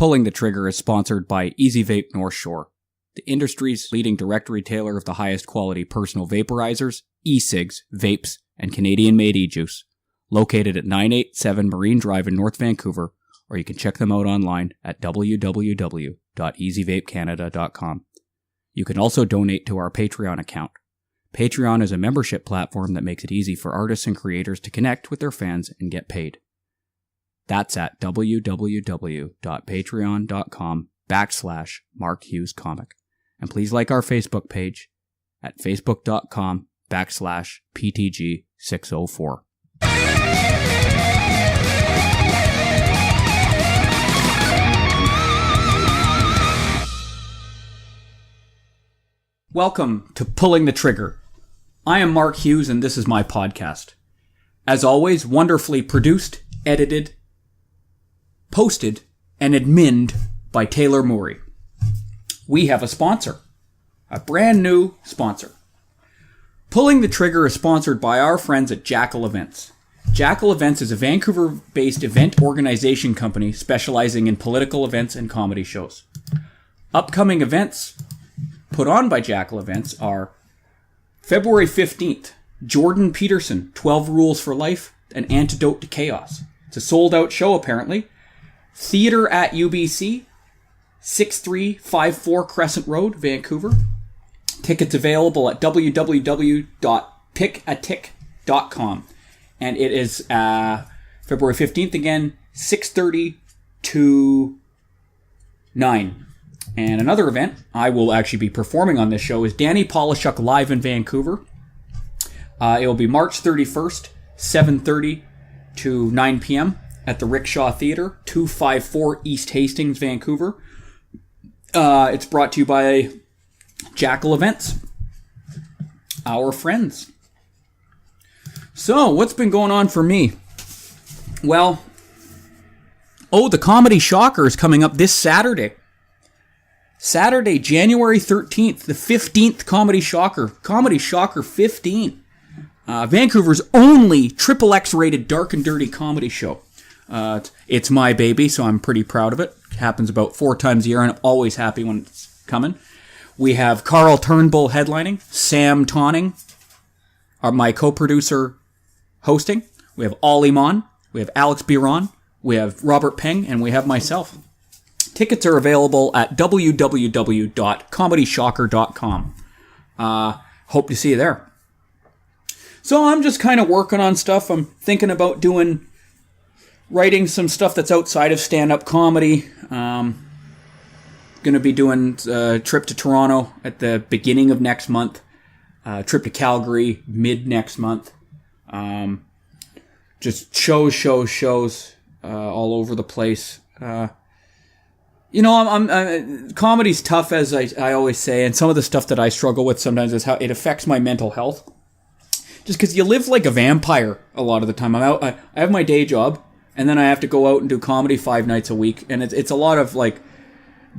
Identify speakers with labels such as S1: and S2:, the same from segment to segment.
S1: Pulling the Trigger is sponsored by Easy Vape North Shore, the industry's leading direct retailer of the highest quality personal vaporizers, e-cigs, vapes, and Canadian-made e-juice. Located at 987 Marine Drive in North Vancouver, or you can check them out online at www.easyvapecanada.com. You can also donate to our Patreon account. Patreon is a membership platform that makes it easy for artists and creators to connect with their fans and get paid. That's at www.patreon.com/MarkHughesComic. And please like our Facebook page at facebook.com/PTG604. Welcome to Pulling the Trigger. I am Mark Hughes and this is my podcast. As always, wonderfully produced, edited, posted, and adminned by Taylor Murray. We have a sponsor. A brand new sponsor. Pulling the Trigger is sponsored by our friends at Jackal Events. Jackal Events is a Vancouver-based event organization company specializing in political events and comedy shows. Upcoming events put on by Jackal Events are February 15th, Jordan Peterson, 12 Rules for Life, An Antidote to Chaos. It's a sold-out show, apparently. Theatre at UBC, 6354 Crescent Road, Vancouver. Tickets available at www.pickatic.com. And it is February 15th again, 6:30 to 9. And another event I will actually be performing on this show is Danny Polishuk Live in Vancouver. It will be March 31st, 7:30 to 9 p.m. at the Rickshaw Theatre, 254 East Hastings, Vancouver. It's brought to you by Jackal Events, our friends. So, what's been going on for me? Well, the Comedy Shocker is coming up this Saturday. Saturday, January 13th, the 15th Comedy Shocker. Comedy Shocker 15. Vancouver's only XXX rated dark and dirty comedy show. It's my baby, so I'm pretty proud of it. It happens about 4 times a year, and I'm always happy when it's coming. We have Carl Turnbull headlining, Sam Tonning, my co-producer, hosting. We have Ollie Mon, we have Alex Biron, we have Robert Peng, and we have myself. Tickets are available at www.comedyshocker.com. Hope to see you there. So I'm just kind of working on stuff. I'm thinking about writing some stuff that's outside of stand-up comedy. Going to be doing a trip to Toronto at the beginning of next month. Trip to Calgary mid next month. Just shows all over the place. Comedy's tough, as I always say, and some of the stuff that I struggle with sometimes is how it affects my mental health. Just because you live like a vampire a lot of the time. I have my day job, and then I have to go out and do comedy 5 nights a week, and it's a lot of like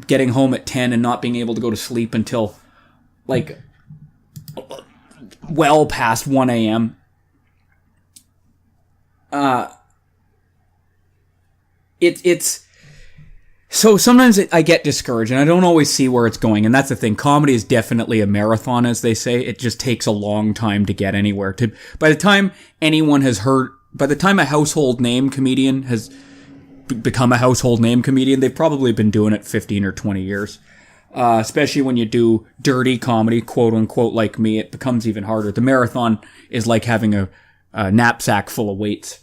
S1: getting home at 10 and not being able to go to sleep until like well past 1 a.m. It's so sometimes I get discouraged and I don't always see where it's going, and that's the thing. Comedy is definitely a marathon, as they say. It just takes a long time to get anywhere. By the time a household name comedian has become a household name comedian, they've probably been doing it 15 or 20 years. Especially when you do dirty comedy, quote unquote, like me, it becomes even harder. The marathon is like having a knapsack full of weights.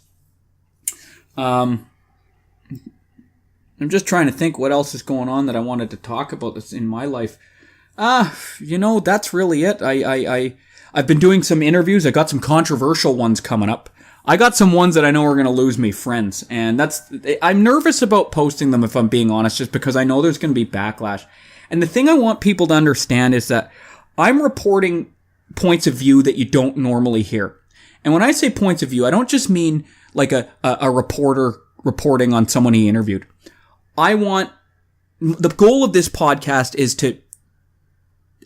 S1: I'm just trying to think what else is going on that I wanted to talk about this in my life. That's really it. I've been doing some interviews. I got some controversial ones coming up. I got some ones that I know are going to lose me friends, and I'm nervous about posting them, if I'm being honest, just because I know there's going to be backlash. And the thing I want people to understand is that I'm reporting points of view that you don't normally hear. And when I say points of view, I don't just mean like a reporter reporting on someone he interviewed. The goal of this podcast is to,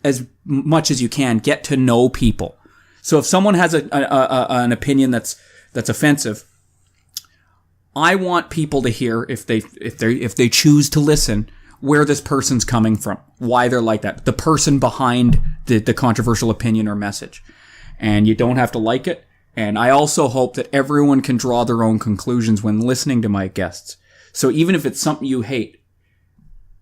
S1: as much as you can, get to know people. So if someone has an opinion that's offensive, I want people to hear, if they choose to listen, where this person's coming from, why they're like that, the person behind the controversial opinion or message. And you don't have to like it. And I also hope that everyone can draw their own conclusions when listening to my guests. So even if it's something you hate,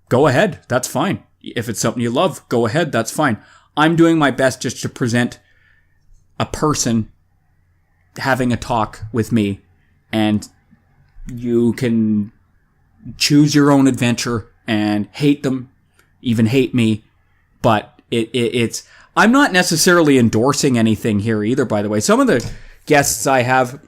S1: go ahead. That's fine. If it's something you love, go ahead. That's fine. I'm doing my best just to present a person having a talk with me, and you can choose your own adventure and hate them, even hate me. But it's, I'm not necessarily endorsing anything here either, by the way. Some of the guests I have,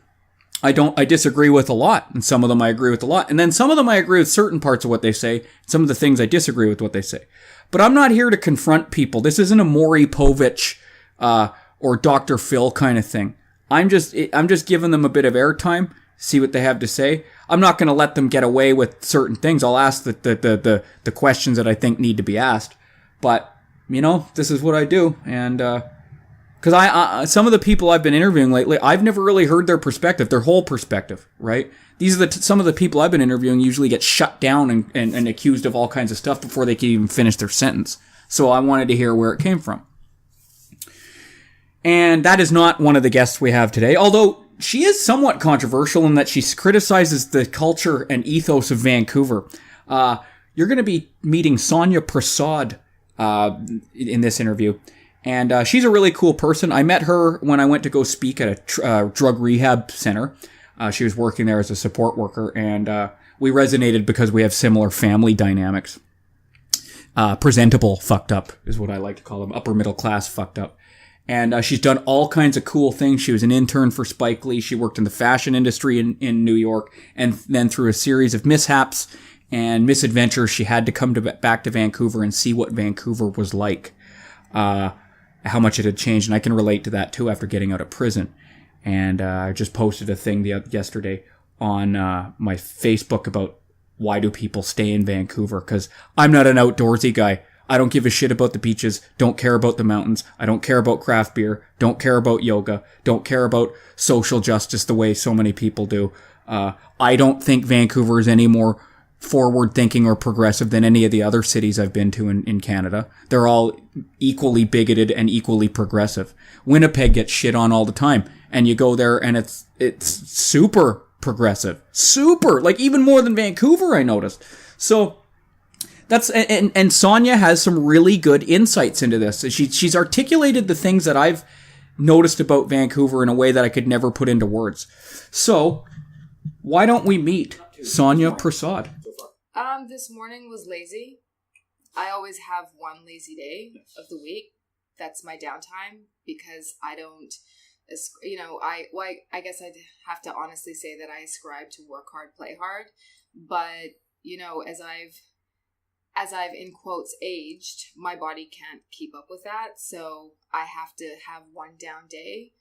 S1: I disagree with a lot, and some of them I agree with a lot. And then some of them I agree with certain parts of what they say. Some of the things I disagree with what they say. But I'm not here to confront people. This isn't a Maury Povich or Dr. Phil kind of thing. I'm just giving them a bit of airtime, see what they have to say. I'm not going to let them get away with certain things. I'll ask the questions that I think need to be asked. But, this is what I do. And because I some of the people I've been interviewing lately, I've never really heard their perspective, their whole perspective, right? These are some of the people I've been interviewing usually get shut down and accused of all kinds of stuff before they can even finish their sentence. So I wanted to hear where it came from. And that is not one of the guests we have today, although she is somewhat controversial in that she criticizes the culture and ethos of Vancouver. You're going to be meeting Sonya Prasad in this interview. And she's a really cool person. I met her when I went to go speak at a drug rehab center. She was working there as a support worker, and we resonated because we have similar family dynamics. Presentable fucked up is what I like to call them. Upper middle class fucked up. And she's done all kinds of cool things. She was an intern for Spike Lee. She worked in the fashion industry in New York. And then through a series of mishaps and misadventures, she had to come back to Vancouver and see what Vancouver was like. How much it had changed. And I can relate to that too after getting out of prison. And I just posted a thing yesterday on my Facebook about why do people stay in Vancouver? Because I'm not an outdoorsy guy. I don't give a shit about the beaches, don't care about the mountains, I don't care about craft beer, don't care about yoga, don't care about social justice the way so many people do. I don't think Vancouver is any more forward-thinking or progressive than any of the other cities I've been to in Canada. They're all equally bigoted and equally progressive. Winnipeg gets shit on all the time, and you go there and it's super progressive. Super! Like even more than Vancouver, I noticed. So that's and Sonya has some really good insights into this. She's articulated the things that I've noticed about Vancouver in a way that I could never put into words. So why don't we meet Sonya Prasad?
S2: This morning was lazy. I always have one lazy day of the week. That's my downtime because I don't, I guess I'd have to honestly say that I ascribe to work hard, play hard. But, as I've in quotes aged, my body can't keep up with that. So I have to have one down day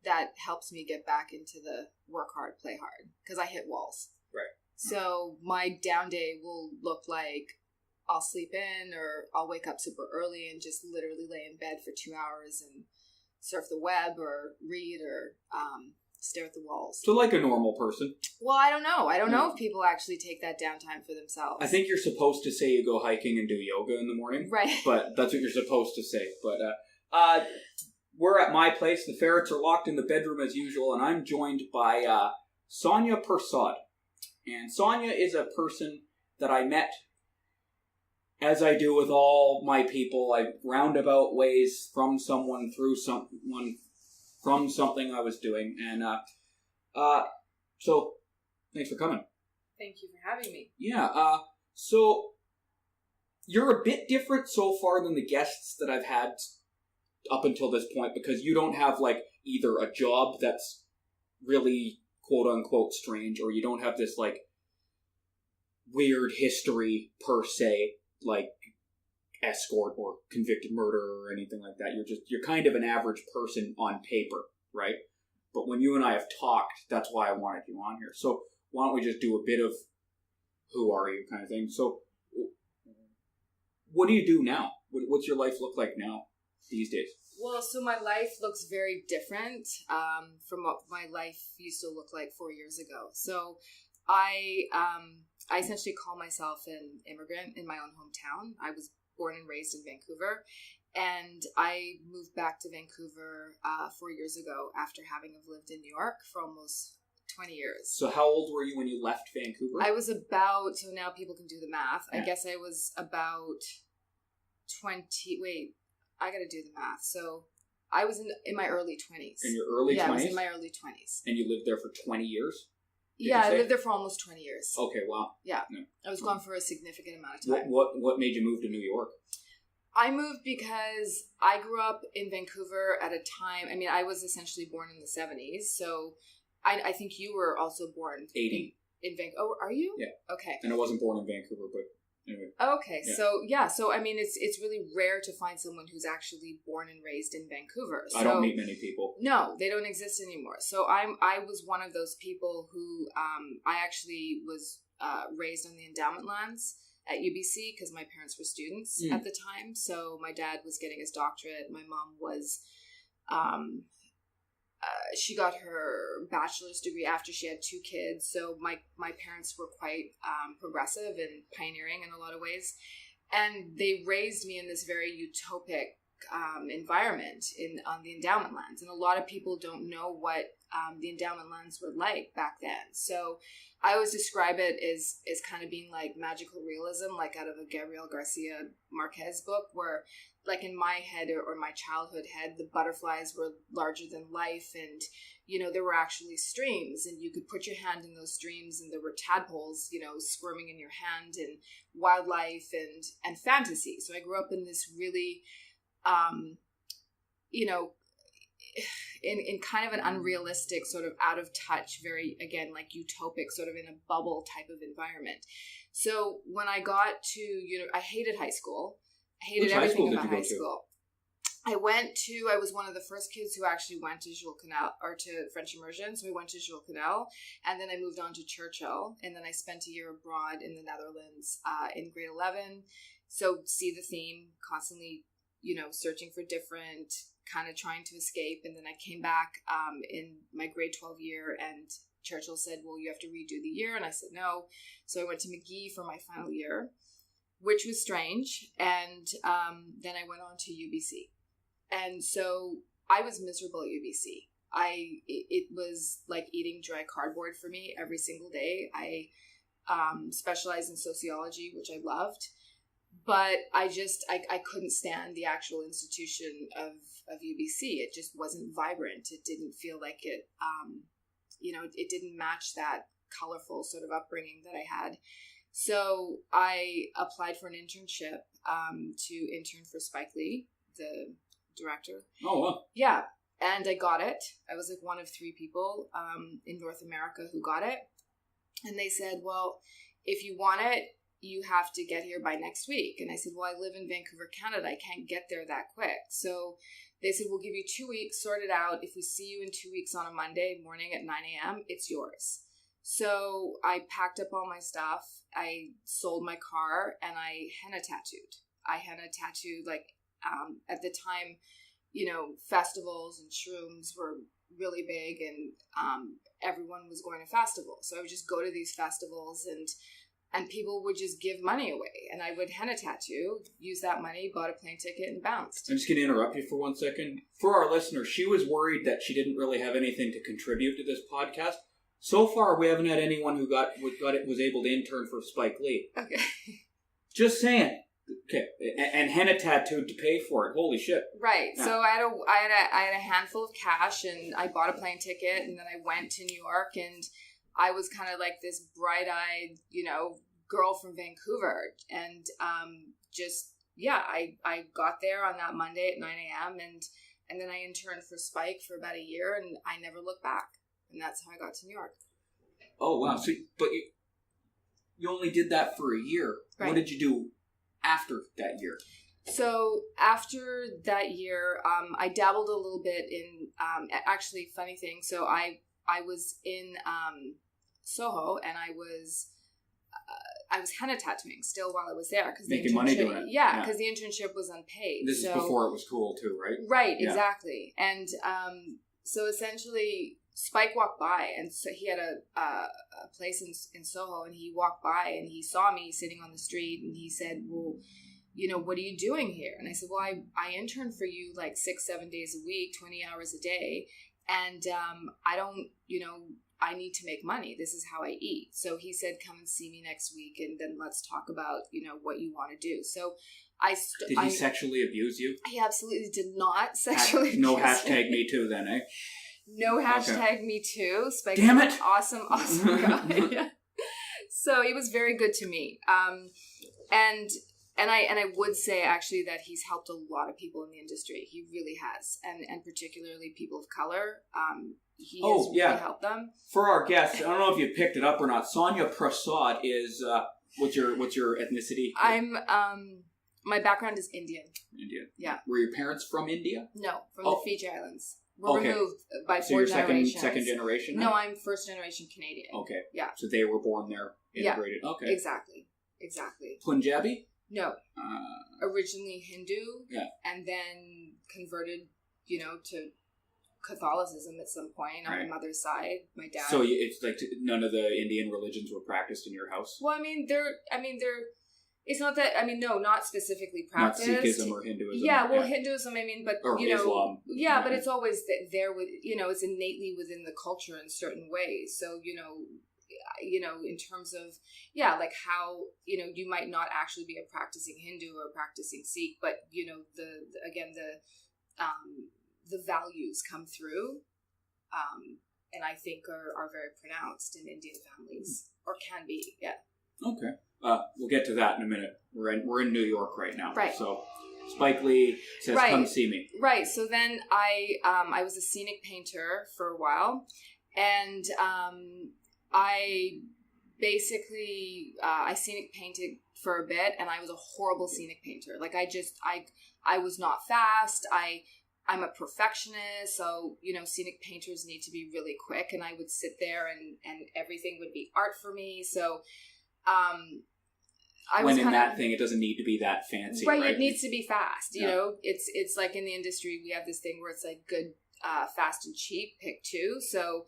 S2: that helps me get back into the work hard, play hard because I hit walls.
S1: Right.
S2: So my down day will look like I'll sleep in or I'll wake up super early and just literally lay in bed for 2 hours and surf the web or read or stare at the walls.
S1: So like a normal person.
S2: Well, I don't know. I don't know if people actually take that downtime for themselves.
S1: I think you're supposed to say you go hiking and do yoga in the morning.
S2: Right.
S1: But that's what you're supposed to say. But we're at my place. The ferrets are locked in the bedroom as usual, and I'm joined by Sonya Prasad. And Sonya is a person that I met, as I do with all my people, I roundabout ways from someone, through someone, from something I was doing. And so, thanks for coming.
S2: Thank you for having me.
S1: Yeah, so you're a bit different so far than the guests that I've had up until this point, because you don't have, like, either a job that's really quote-unquote strange, or you don't have this, like, weird history per se, like escort or convicted murderer or anything like that. You're kind of an average person on paper, right? But when you and I have talked, that's why I wanted you on here. So why don't we just do a bit of who are you kind of thing. So what do you do now? What's your life look like now these days?
S2: Well, so my life looks very different from what my life used to look like 4 years ago. So I essentially call myself an immigrant in my own hometown. I was born and raised in Vancouver, and I moved back to Vancouver 4 years ago after having lived in New York for almost 20 years.
S1: So how old were you when you left Vancouver?
S2: I was about, so now people can do the math.
S1: Yeah.
S2: I guess I was about 20, wait, I got to do the math. So I was in my early 20s.
S1: In your early 20s?
S2: Yeah, I was in my early 20s.
S1: And you lived there for 20 years?
S2: Yeah, I lived there for almost 20 years.
S1: Okay, wow.
S2: Yeah.
S1: No.
S2: I was gone for a significant amount of time.
S1: What made you move to New York?
S2: I moved because I grew up in Vancouver at a time, I mean, I was essentially born in the 70s, so I think you were also born
S1: 80.
S2: In Vancouver. Oh, are you?
S1: Yeah.
S2: Okay.
S1: And I wasn't born in Vancouver, but anyway.
S2: Okay,
S1: Yeah.
S2: so I mean, it's really rare to find someone who's actually born and raised in Vancouver. So,
S1: I don't meet many people.
S2: No, they don't exist anymore. So I was one of those people who I actually was raised on the endowment lands at UBC because my parents were students at the time. So my dad was getting his doctorate. My mom was, she got her bachelor's degree after she had 2 kids. So my parents were quite progressive and pioneering in a lot of ways. And they raised me in this very utopic environment on the endowment lands. And a lot of people don't know what the endowment lands were like back then. So I always describe it as kind of being like magical realism, like out of a Gabriel Garcia Marquez book, where like in my head or my childhood head, the butterflies were larger than life, and there were actually streams, and you could put your hand in those streams, and there were tadpoles squirming in your hand, and wildlife and fantasy. So I grew up in this really in kind of an unrealistic, sort of out of touch, very, again, like utopic, sort of in a bubble type of environment. So when I got to, I hated high school. I hated everything about high school. I was one of the first kids who actually went to Jules Canal, or to French immersion. So we went to Jules Canal, and then I moved on to Churchill, and then I spent a year abroad in the Netherlands in grade 11. So see the theme, constantly, searching for different, kind of trying to escape. And then I came back in my grade 12 year, and Churchill said, well, you have to redo the year. And I said, no. So I went to McGee for my final year, which was strange. And then I went on to UBC. And so I was miserable at UBC. It was like eating dry cardboard for me every single day. I specialized in sociology, which I loved. But I couldn't stand the actual institution of UBC. It just wasn't vibrant. It didn't feel like it, it didn't match that colorful sort of upbringing that I had. So I applied for an internship to intern for Spike Lee, the director.
S1: Oh, wow.
S2: Yeah. And I got it. I was like one of 3 people in North America who got it. And they said, well, if you want it, you have to get here by next week. And I said, well, I live in Vancouver, Canada. I can't get there that quick. So they said, we'll give you 2 weeks, sort it out. If we see you in 2 weeks on a Monday morning at 9 a.m., it's yours. So I packed up all my stuff. I sold my car, and I henna tattooed. Like at the time, festivals and shrooms were really big, and everyone was going to festivals. So I would just go to these festivals, and people would just give money away. And I would henna tattoo, use that money, bought a plane ticket, and bounced.
S1: I'm just going to interrupt you for 1 second. For our listeners, she was worried that she didn't really have anything to contribute to this podcast. So far, we haven't had anyone who was able to intern for Spike Lee.
S2: Okay.
S1: Just saying. Okay. And henna tattooed to pay for it. Holy shit.
S2: Right.
S1: Yeah.
S2: So I had a handful of cash, and I bought a plane ticket, and then I went to New York, and I was kind of like this bright-eyed, girl from Vancouver. And I got there on that Monday at 9 a.m. And then I interned for Spike for about a year, and I never looked back. And that's how I got to New York.
S1: Oh, wow. So, but you only did that for a year. Right. What did you do after that year?
S2: So after that year, I dabbled a little bit in, actually, funny thing. So I was in Soho, and I was henna tattooing still while I was there, because
S1: making money doing it.
S2: Yeah, because the internship was unpaid.
S1: This is before it was cool too, right?
S2: Right,
S1: yeah.
S2: Exactly. And so essentially, Spike walked by, and so he had a place in Soho, and he walked by and he saw me sitting on the street, and he said, well, you know, what are you doing here? And I said, well, I intern for you like 6-7 days a week, 20 hours a day. And I don't, you know, I need to make money. This is how I eat. So he said, come and see me next week, and then let's talk about, you know, what you want to do. So
S1: Did he sexually abuse you?
S2: He absolutely did not sexually abuse
S1: No
S2: me.
S1: hashtag me too then, eh?
S2: No hashtag me too. Spike,
S1: damn it!
S2: Awesome guy. Yeah. So he was very good to me. And I would say actually that he's helped a lot of people in the industry. He really has, and particularly people of color. He has really helped them.
S1: For our guests, I don't know if you picked it up or not. Sonya Prasad is what's your ethnicity?
S2: I'm my background is Indian.
S1: Indian.
S2: Yeah.
S1: Were your parents from India?
S2: No, from the Fiji Islands. We're removed by
S1: so
S2: 4
S1: you're
S2: generations.
S1: second generation?
S2: No, I'm first generation Canadian.
S1: Okay.
S2: Yeah.
S1: So they were born there, integrated.
S2: Yeah.
S1: Okay.
S2: Exactly.
S1: Punjabi?
S2: No. Originally Hindu.
S1: Yeah.
S2: And then converted, you know, to Catholicism at some point on my mother's side. My dad.
S1: So it's like none of the Indian religions were practiced in your house?
S2: Well, they're. It's not that. No, not specifically practiced.
S1: Not Sikhism or Hinduism.
S2: Yeah, well, Hinduism. But
S1: or
S2: you know,
S1: Islam.
S2: Yeah, but it's always there with, you know, it's innately within the culture in certain ways. So you know, in terms of like how, you know, you might not actually be a practicing Hindu or a practicing Sikh, but you know the values come through, and I think are very pronounced in Indian families, or can be. Yeah.
S1: Okay. We'll get to that in a minute. We're in New York right now.
S2: Right.
S1: So Spike Lee says, come see me.
S2: Right. So then I was a scenic painter for a while, and I basically I scenic painted for a bit, and I was a horrible scenic painter. Like I was not fast. I'm a perfectionist, so you know, scenic painters need to be really quick, and I would sit there and everything would be art for me. So
S1: it doesn't need to be that fancy, right?
S2: It needs to be fast. You know, it's like in the industry we have this thing where it's like good, fast and cheap, pick two. So,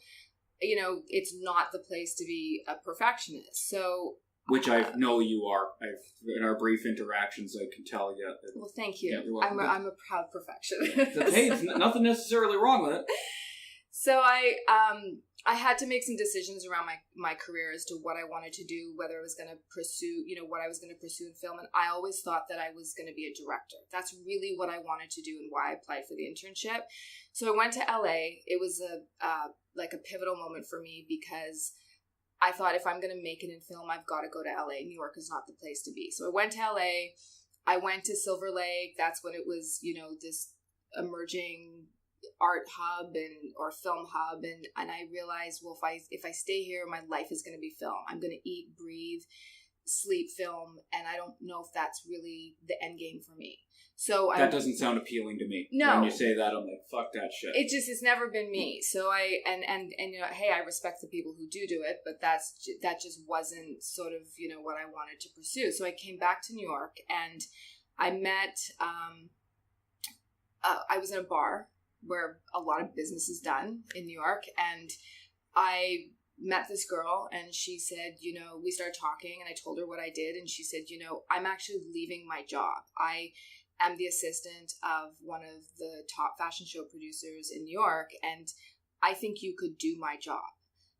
S2: you know, it's not the place to be a perfectionist. So,
S1: which I know you are. In our brief interactions, I can tell you.
S2: Well, thank you.
S1: Yeah,
S2: I'm a proud perfectionist.
S1: Hey, it's nothing necessarily wrong with it.
S2: So I had to make some decisions around my career as to what I wanted to do, whether I was going to pursue, you know, what I was going to pursue in film. And I always thought that I was going to be a director. That's really what I wanted to do and why I applied for the internship. So I went to LA. It was like a pivotal moment for me, because I thought if I'm going to make it in film, I've got to go to LA. New York is not the place to be. So I went to LA. I went to Silver Lake. That's when it was, you know, this emerging art hub or film hub, and I realized, well, if I stay here, my life is going to be film. I'm going to eat, breathe, sleep film, and I don't know if that's really the end game for me. So
S1: that doesn't sound appealing to me.
S2: No,
S1: when you say that, I'm like, fuck that shit.
S2: It's never been me. So and you know, hey, I respect the people who do it, but that just wasn't sort of, you know, what I wanted to pursue. So I came back to New York, and I met. I was in a bar where a lot of business is done in New York, and I met this girl, and she said, you know, we started talking, and I told her what I did, and she said, you know, I'm actually leaving my job. I am the assistant of one of the top fashion show producers in New York, and I think you could do my job.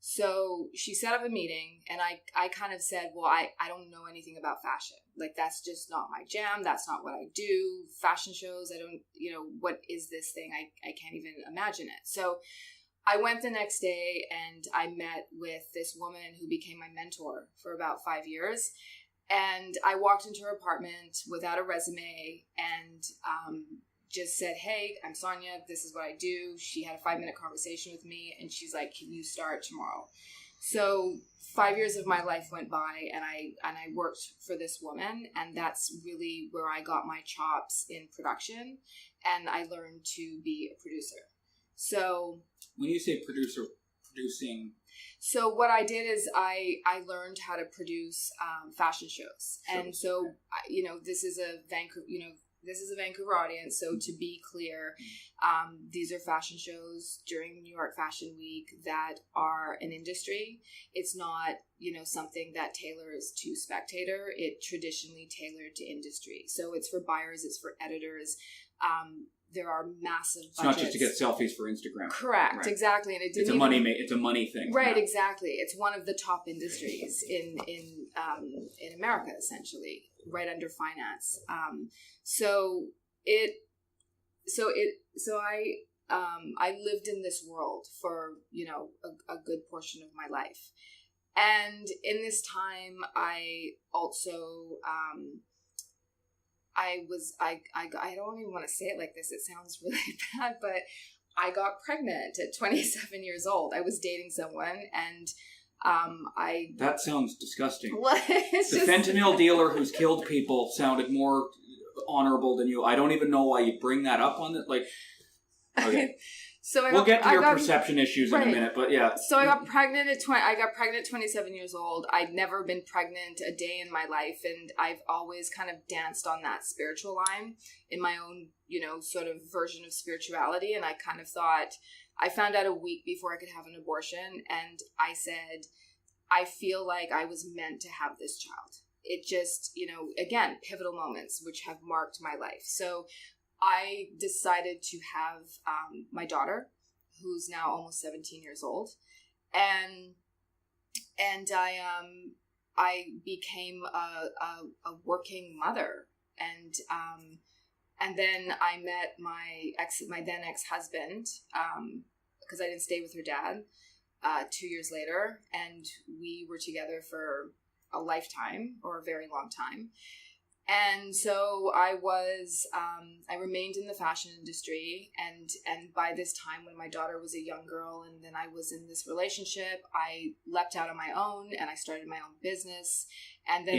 S2: So she set up a meeting, and I kind of said, well, I don't know anything about fashion. Like, that's just not my jam. That's not what I do. Fashion shows, I don't, you know, what is this thing? I can't even imagine it. So I went the next day, and I met with this woman who became my mentor for about 5 years. And I walked into her apartment without a resume, and just said, hey, I'm Sonya, this is what I do. She had a 5-minute conversation with me, and she's like, can you start tomorrow? So 5 years of my life went by, and I worked for this woman, and that's really where I got my chops in production, and I learned to be a producer. So
S1: when you say producing,
S2: so what I did is I learned how to produce fashion shows. And so, you know, this is a this is a Vancouver audience, so to be clear, these are fashion shows during New York Fashion Week that are an industry. It's not, something that tailors to spectator. It traditionally tailored to industry. So it's for buyers, it's for editors. There are massive budgets.
S1: It's not just to get selfies for Instagram.
S2: Correct,
S1: right.
S2: Exactly. And
S1: it's a money thing.
S2: Right, exactly. It's one of the top industries in America, essentially, right under finance. I lived in this world for, a good portion of my life. And in this time, I also, I don't even want to say it like this. It sounds really bad, but I got pregnant at 27 years old. I was dating someone and,
S1: That sounds disgusting.
S2: Well,
S1: fentanyl dealer who's killed people sounded more honorable than you. I don't even know why you bring that up on it. Like, okay. We'll get to your perception issues in a minute, but yeah.
S2: So I got pregnant at 27 years old. I'd never been pregnant a day in my life, and I've always kind of danced on that spiritual line in my own, sort of version of spirituality. And I kind of thought, I found out a week before I could have an abortion, and I said, I feel like I was meant to have this child. It just, again, pivotal moments which have marked my life. So I decided to have my daughter, who's now almost 17 years old, and I became a working mother, and then I met my then ex-husband, because I didn't stay with her dad, 2 years later, and we were together for a lifetime or a very long time. And so I remained in the fashion industry, and by this time when my daughter was a young girl and then I was in this relationship, I leapt out on my own and I started my own business. And then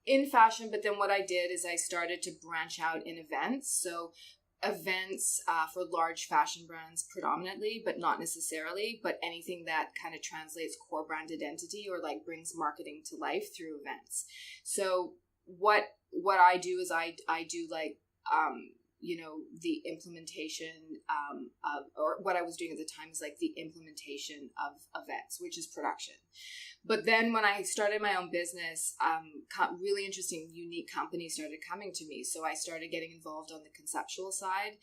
S2: in fashion, but then what I did is I started to branch out in events. So events for large fashion brands predominantly, but not necessarily, but anything that kind of translates core brand identity or like brings marketing to life through events. So what I do is I do like, the implementation or what I was doing at the time is like the implementation of events, which is production. But then when I started my own business, really interesting, unique companies started coming to me. So I started getting involved on the conceptual side.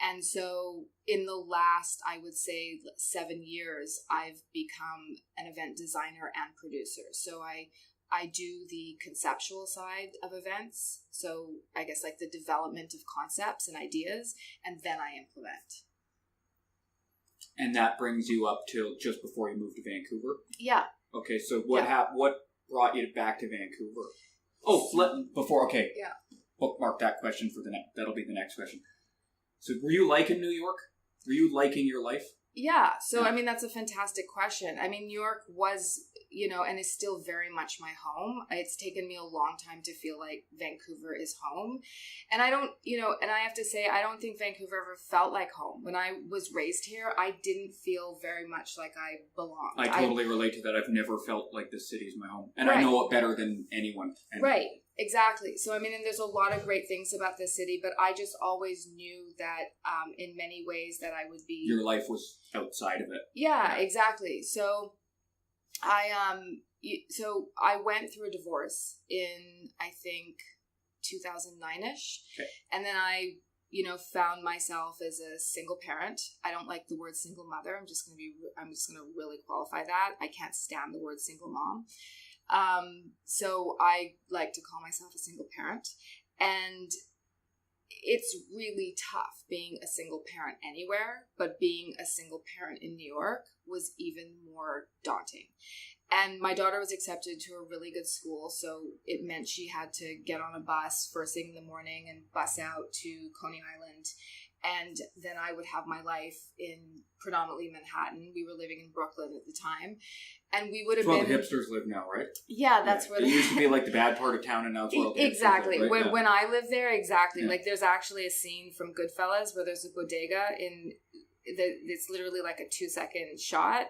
S2: And so in the last, I would say 7 years, I've become an event designer and producer. So I do the conceptual side of events. So I guess like the development of concepts and ideas, and then I implement.
S1: And that brings you up till just before you moved to Vancouver?
S2: Yeah.
S1: Okay, so what brought you back to Vancouver? Okay.
S2: Yeah.
S1: Bookmark that question for that'll be the next question. So were you liking New York? Were you liking your life?
S2: Yeah. So, I mean, that's a fantastic question. I mean, New York was, and is still very much my home. It's taken me a long time to feel like Vancouver is home. And I don't, and I have to say, I don't think Vancouver ever felt like home. When I was raised here, I didn't feel very much like I belonged.
S1: I totally relate to that. I've never felt like this city is my home. And
S2: right.
S1: I know it better than anyone.
S2: Right. Exactly. So, I mean, and there's a lot of great things about this city, but I just always knew that in many ways that I would be...
S1: Your life was outside of it.
S2: Yeah, exactly. So I went through a divorce in, I think, 2009-ish.
S1: Okay.
S2: And then I, found myself as a single parent. I don't like the word single mother. I'm just going to really qualify that. I can't stand the word single mom. So I like to call myself a single parent, and it's really tough being a single parent anywhere, but being a single parent in New York was even more daunting. And my daughter was accepted to a really good school, so it meant she had to get on a bus first thing in the morning and bus out to Coney Island. And then I would have my life in predominantly Manhattan. We were living in Brooklyn at the time. And we would have been...
S1: That's where the hipsters live now, right?
S2: Yeah, that's where...
S1: It used to be like the bad part of town, and now it's where the
S2: exactly.
S1: Live, right?
S2: When I lived there, exactly. Yeah. Like there's actually a scene from Goodfellas where there's a bodega it's literally like a 2-second shot.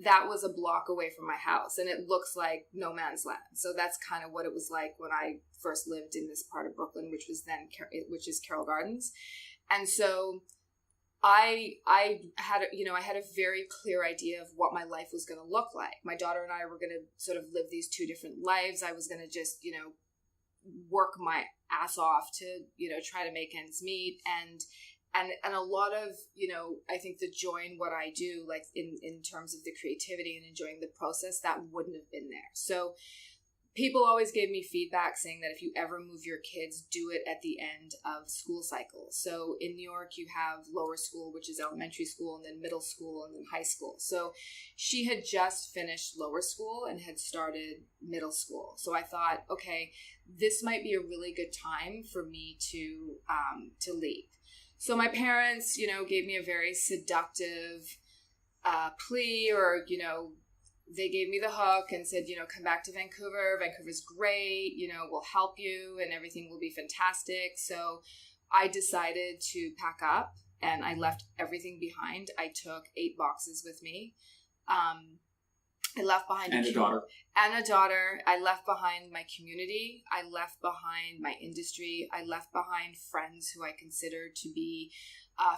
S2: that was a block away from my house, and it looks like no man's land. So that's kind of what it was like when I first lived in this part of Brooklyn, which is Carroll Gardens. And so I had a very clear idea of what my life was going to look like. My daughter and I were going to sort of live these two different lives. I was going to just, work my ass off to, try to make ends meet. And a lot of, I think the joy in what I do, like in terms of the creativity and enjoying the process, that wouldn't have been there. So people always gave me feedback saying that if you ever move your kids, do it at the end of school cycles. So in New York, you have lower school, which is elementary school, and then middle school, and then high school. So she had just finished lower school and had started middle school. So I thought, okay, this might be a really good time for me to leave. So my parents, gave me a very seductive plea, or, they gave me the hook and said, come back to Vancouver. Vancouver's great, we'll help you and everything will be fantastic. So I decided to pack up and I left everything behind. I took 8 boxes with me. I left behind
S1: a daughter.
S2: And a daughter. I left behind my community. I left behind my industry. I left behind friends who I consider to be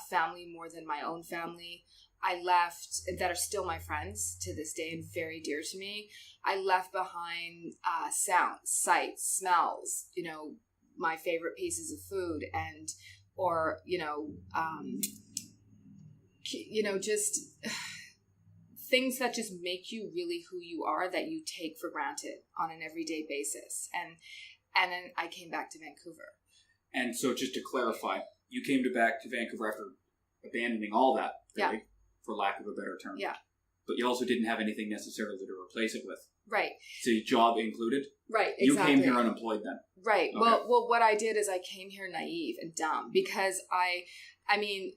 S2: family more than my own family. I left, that are still my friends to this day and very dear to me. I left behind sounds, sights, smells, my favorite pieces of food, and, or, just things that just make you really who you are, that you take for granted on an everyday basis. And then I came back to Vancouver.
S1: And so just to clarify, you came back to Vancouver after abandoning all that, really,
S2: yeah,
S1: for lack of a better term.
S2: Yeah.
S1: But you also didn't have anything necessarily to replace it with.
S2: Right.
S1: So job included?
S2: Right, exactly.
S1: You came here unemployed then?
S2: Right.
S1: Okay.
S2: Well, what I did is I came here naive and dumb because I mean,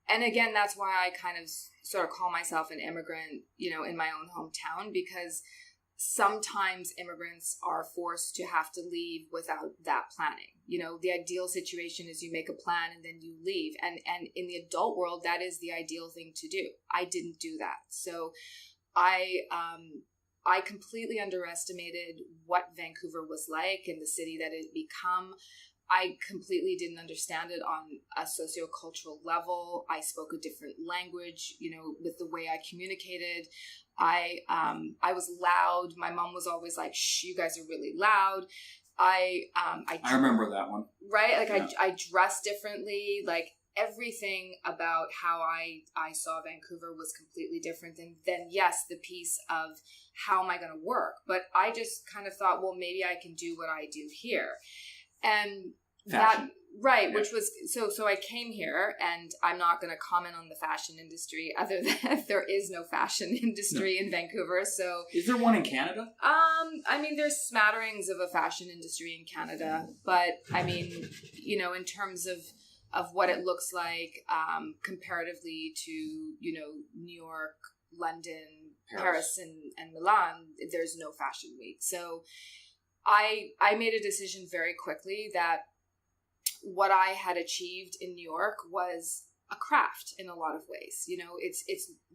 S2: and again, that's why I kind of sort of call myself an immigrant, in my own hometown, because sometimes immigrants are forced to have to leave without that planning. The ideal situation is you make a plan and then you leave. And in the adult world, that is the ideal thing to do. I didn't do that. So I completely underestimated what Vancouver was like and the city that it had become. I completely didn't understand it on a sociocultural level. I spoke a different language, with the way I communicated. I was loud. My mom was always like, "Shh, you guys are really loud." I
S1: remember that one.
S2: Right? Like, yeah. I dressed differently. Like, everything about how I saw Vancouver was completely different than yes, the piece of how am I going to work? But I just kind of thought, well, maybe I can do what I do here. And
S1: fashion.
S2: Right, yeah. Which was, so I came here, and I'm not going to comment on the fashion industry other than there is no fashion industry in Vancouver. So
S1: is there one in Canada?
S2: I mean, there's smatterings of a fashion industry in Canada, but I mean, in terms of what it looks like comparatively to, New York, London, Paris and Milan, there's no fashion week. So I made a decision very quickly that what I had achieved in New York was a craft in a lot of ways.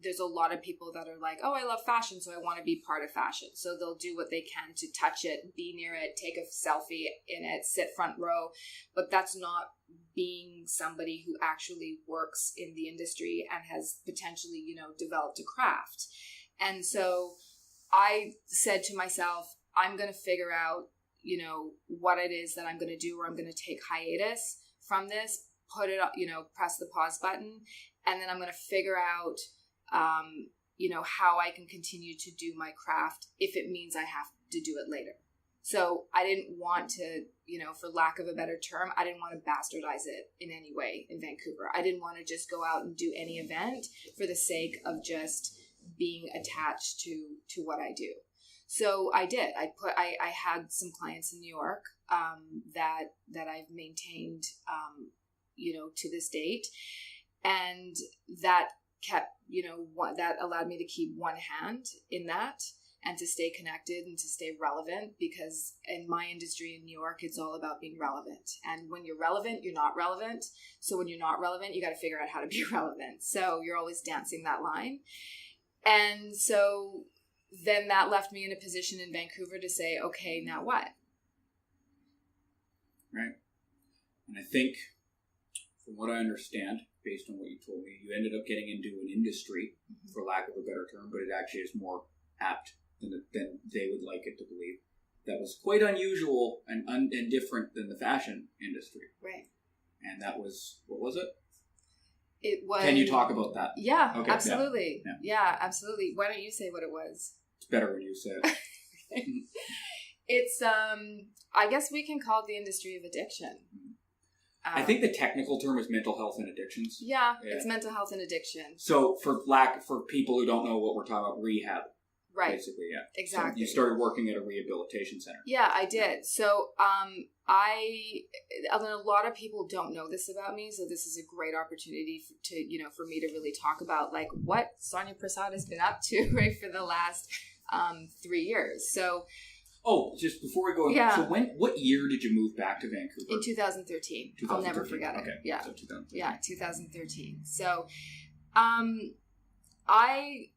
S2: There's a lot of people that are like, oh, I love fashion, so I want to be part of fashion. So they'll do what they can to touch it, be near it, take a selfie in it, sit front row. But that's not being somebody who actually works in the industry and has potentially, developed a craft. And so I said to myself, I'm going to figure out, what it is that I'm going to do, or I'm going to take hiatus from this, put it up, press the pause button. And then I'm going to figure out, how I can continue to do my craft if it means I have to do it later. So I didn't want to, for lack of a better term, I didn't want to bastardize it in any way in Vancouver. I didn't want to just go out and do any event for the sake of just being attached to what I do. So I did. I had some clients in New York that I've maintained, to this date, and that kept, that allowed me to keep one hand in that and to stay connected and to stay relevant, because in my industry in New York, it's all about being relevant. And when you're relevant, you're not relevant. So when you're not relevant, you got to figure out how to be relevant. So you're always dancing that line. And so then that left me in a position in Vancouver to say, okay, now what?
S1: Right. And I think, from what I understand, based on what you told me, you ended up getting into an industry, for lack of a better term, but it actually is more apt than they would like it to believe. That was quite unusual and different than the fashion industry.
S2: Right.
S1: And that was, what was it?
S2: It was...
S1: Can you talk about that?
S2: Yeah,
S1: okay,
S2: absolutely. Yeah, absolutely. Why don't you say what it was?
S1: It's better when you say it.
S2: It's, I guess we can call it the industry of addiction.
S1: I think the technical term is mental health and addictions.
S2: Yeah, it's mental health and addiction.
S1: So for people who don't know what we're talking about, rehab.
S2: Right.
S1: Basically, yeah.
S2: Exactly.
S1: So you started working at a rehabilitation center.
S2: Yeah, I did. So a lot of people don't know this about me, so this is a great opportunity for me to really talk about like what Sonya Prasad has been up to, right, for the last 3 years. So
S1: just before we go, so what year did you move back to Vancouver?
S2: In 2013. I'll never forget it.
S1: Okay.
S2: Yeah.
S1: So 2013.
S2: Yeah, 2013. So I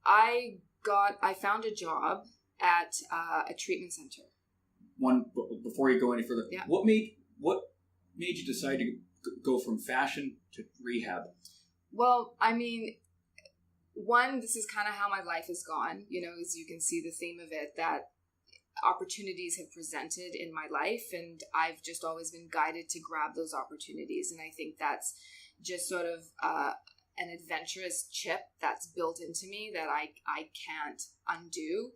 S2: found a job at a treatment center.
S1: Before you go any further,
S2: yeah.
S1: What made you decide to go from fashion to rehab?
S2: Well, I mean, this is kind of how my life has gone. As you can see, the theme of it, that opportunities have presented in my life, and I've just always been guided to grab those opportunities. And I think that's just sort of an adventurous chip that's built into me that I can't undo,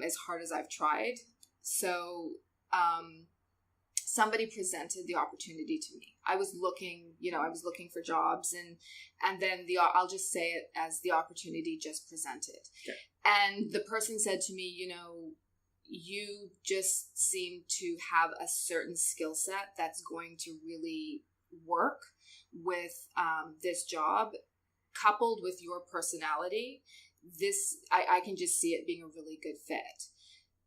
S2: as hard as I've tried. So somebody presented the opportunity to me. I was looking for jobs, and then I'll just say it as the opportunity just presented.
S1: Okay.
S2: And the person said to me, you just seem to have a certain skill set that's going to really work with this job, coupled with your personality. I can just see it being a really good fit.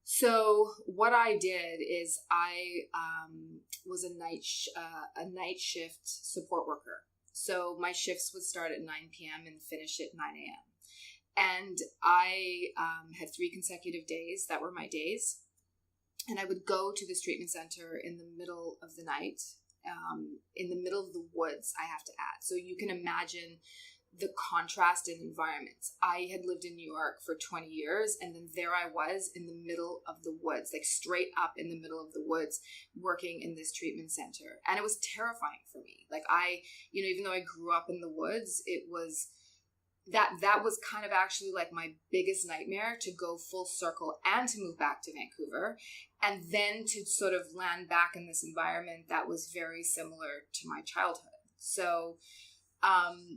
S2: So what I did is I was a night shift support worker. So my shifts would start at 9 p.m. and finish at 9 a.m. And I had 3 consecutive days that were my days. And I would go to this treatment center in the middle of the night, in the middle of the woods, I have to add. So you can imagine the contrast in environments. I had lived in New York for 20 years, and then there I was in the middle of the woods, like straight up in the middle of the woods, working in this treatment center. And it was terrifying for me. Like even though I grew up in the woods, it was... That was kind of actually like my biggest nightmare, to go full circle and to move back to Vancouver, and then to sort of land back in this environment that was very similar to my childhood. So I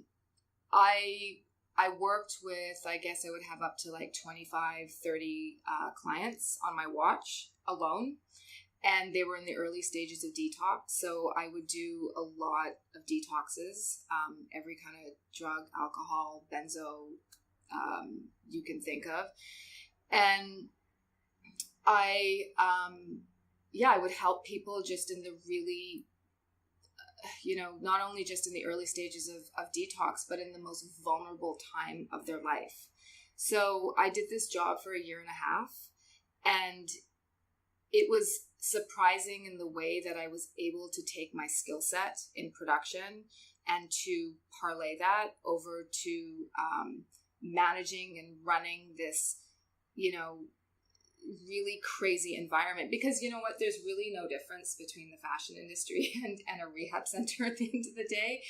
S2: worked with, I guess I would have up to like 25, 30 clients on my watch alone. And they were in the early stages of detox. So I would do a lot of detoxes, every kind of drug, alcohol, benzo, you can think of. And I would help people just in the really, not only just in the early stages of detox, but in the most vulnerable time of their life. So I did this job for 1.5 years, and it was surprising in the way that I was able to take my skill set in production and to parlay that over to managing and running this, really crazy environment. Because you know what, there's really no difference between the fashion industry and a rehab center at the end of the day.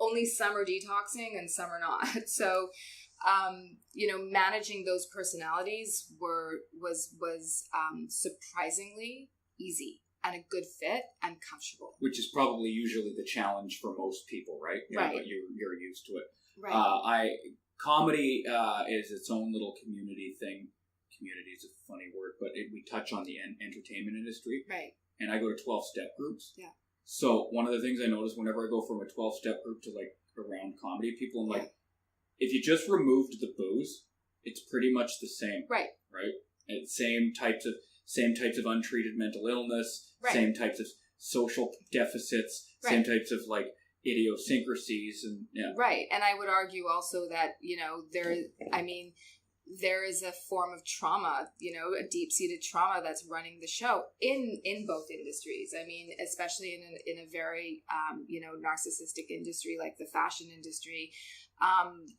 S2: Only some are detoxing and some are not. So managing those personalities was surprisingly easy and a good fit and comfortable.
S1: Which is probably usually the challenge for most people, right?
S2: Right.
S1: But you're used to it.
S2: Right.
S1: Comedy is its own little community thing. Community is a funny word, but we touch on the entertainment industry.
S2: Right.
S1: And I go to 12-step groups.
S2: Yeah.
S1: So one of the things I notice whenever I go from a 12-step group to like around comedy people, I'm like, if you just removed the booze, it's pretty much the same.
S2: Right.
S1: Right. And same types of untreated mental illness,
S2: right.
S1: Same types of social deficits, right. Same types of like idiosyncrasies and
S2: Right. And I would argue also that, there is a form of trauma, a deep-seated trauma that's running the show in both industries. I mean, especially in a very, narcissistic industry like the fashion industry.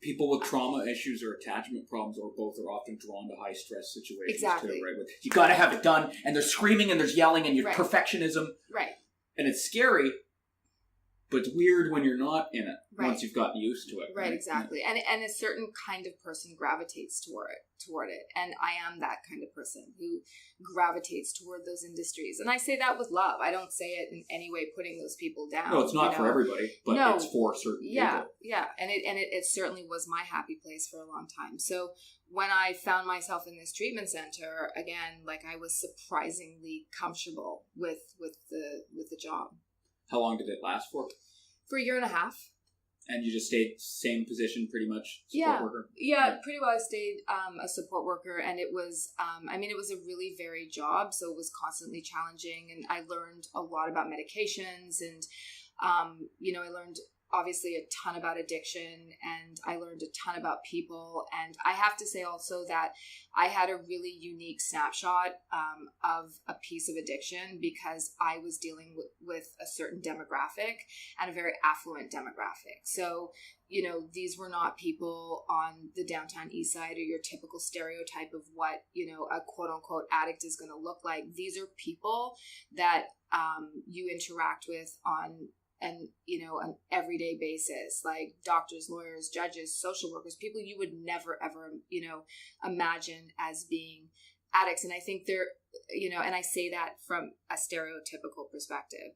S1: People with trauma issues or attachment problems or both are often drawn to high-stress situations
S2: exactly.
S1: too, right? You got to have it done, and there's screaming and there's yelling and you're perfectionism.
S2: Right.
S1: And it's scary. But it's weird when you're not in it once you've gotten used to it.
S2: Right, exactly. Yeah. And a certain kind of person gravitates toward it. And I am that kind of person who gravitates toward those industries. And I say that with love. I don't say it in any way putting those people down.
S1: No, it's not for everybody, but it's for certain people.
S2: Yeah. And it certainly was my happy place for a long time. So when I found myself in this treatment center, again, like I was surprisingly comfortable with the job.
S1: How long did it last for?
S2: For a year and a half.
S1: And you just stayed same position pretty much, support worker?
S2: Yeah, pretty well I stayed a support worker, and it was, it was a really varied job, so it was constantly challenging, and I learned a lot about medications, and, I learned obviously a ton about addiction, and I learned a ton about people. And I have to say also that I had a really unique snapshot of a piece of addiction because I was dealing with a certain demographic and a very affluent demographic. So, these were not people on the downtown east side or your typical stereotype of what, a quote unquote addict is going to look like. These are people that you interact with on an everyday basis, like doctors, lawyers, judges, social workers, people you would never, ever, imagine as being addicts. And I think they're, and I say that from a stereotypical perspective.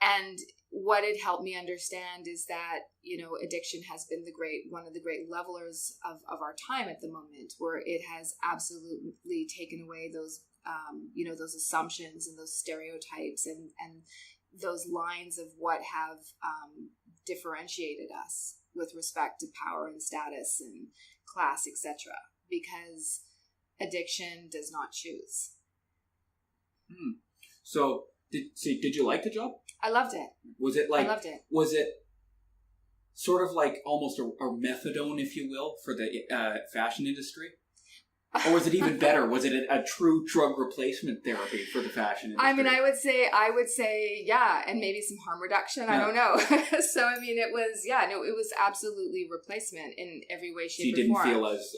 S2: And what it helped me understand is that, addiction has been one of the great levelers of our time at the moment, where it has absolutely taken away those, those assumptions and those stereotypes and those lines of what have differentiated us with respect to power and status and class, etc. Because addiction does not choose.
S1: So, did you like the job?
S2: I loved it.
S1: Was it like?
S2: I loved it.
S1: Was it sort of like almost a methadone, if you will, for the fashion industry? Or was it even better? Was it a true drug replacement therapy for the fashion industry?
S2: I mean, I would say, yeah, and maybe some harm reduction. Yeah. I don't know. So, I mean, it was absolutely replacement in every way, shape, or form. So you didn't
S1: feel as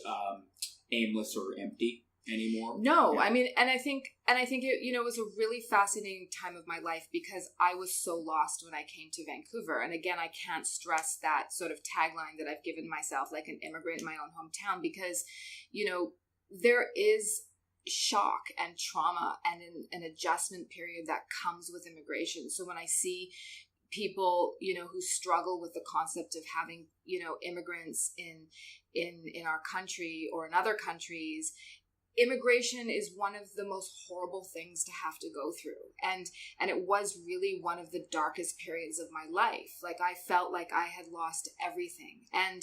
S1: aimless or empty anymore?
S2: No, yeah. I mean, and I think it was a really fascinating time of my life because I was so lost when I came to Vancouver. And again, I can't stress that sort of tagline that I've given myself, like an immigrant in my own hometown, because, there is shock and trauma and an adjustment period that comes with immigration. So when I see people, who struggle with the concept of having, immigrants in our country or in other countries, immigration is one of the most horrible things to have to go through. And it was really one of the darkest periods of my life. Like I felt like I had lost everything. And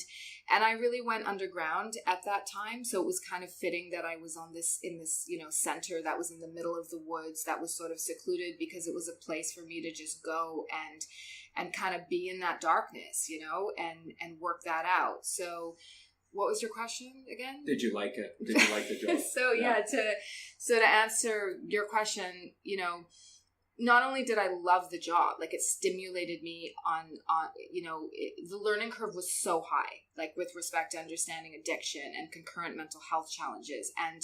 S2: I really went underground at that time. So it was kind of fitting that I was in this, center that was in the middle of the woods that was sort of secluded because it was a place for me to just go and kind of be in that darkness, and work that out. So what was your question again?
S1: Did you like it? Did you like the job?
S2: To answer your question, not only did I love the job, like it stimulated me on the learning curve was so high, like with respect to understanding addiction and concurrent mental health challenges and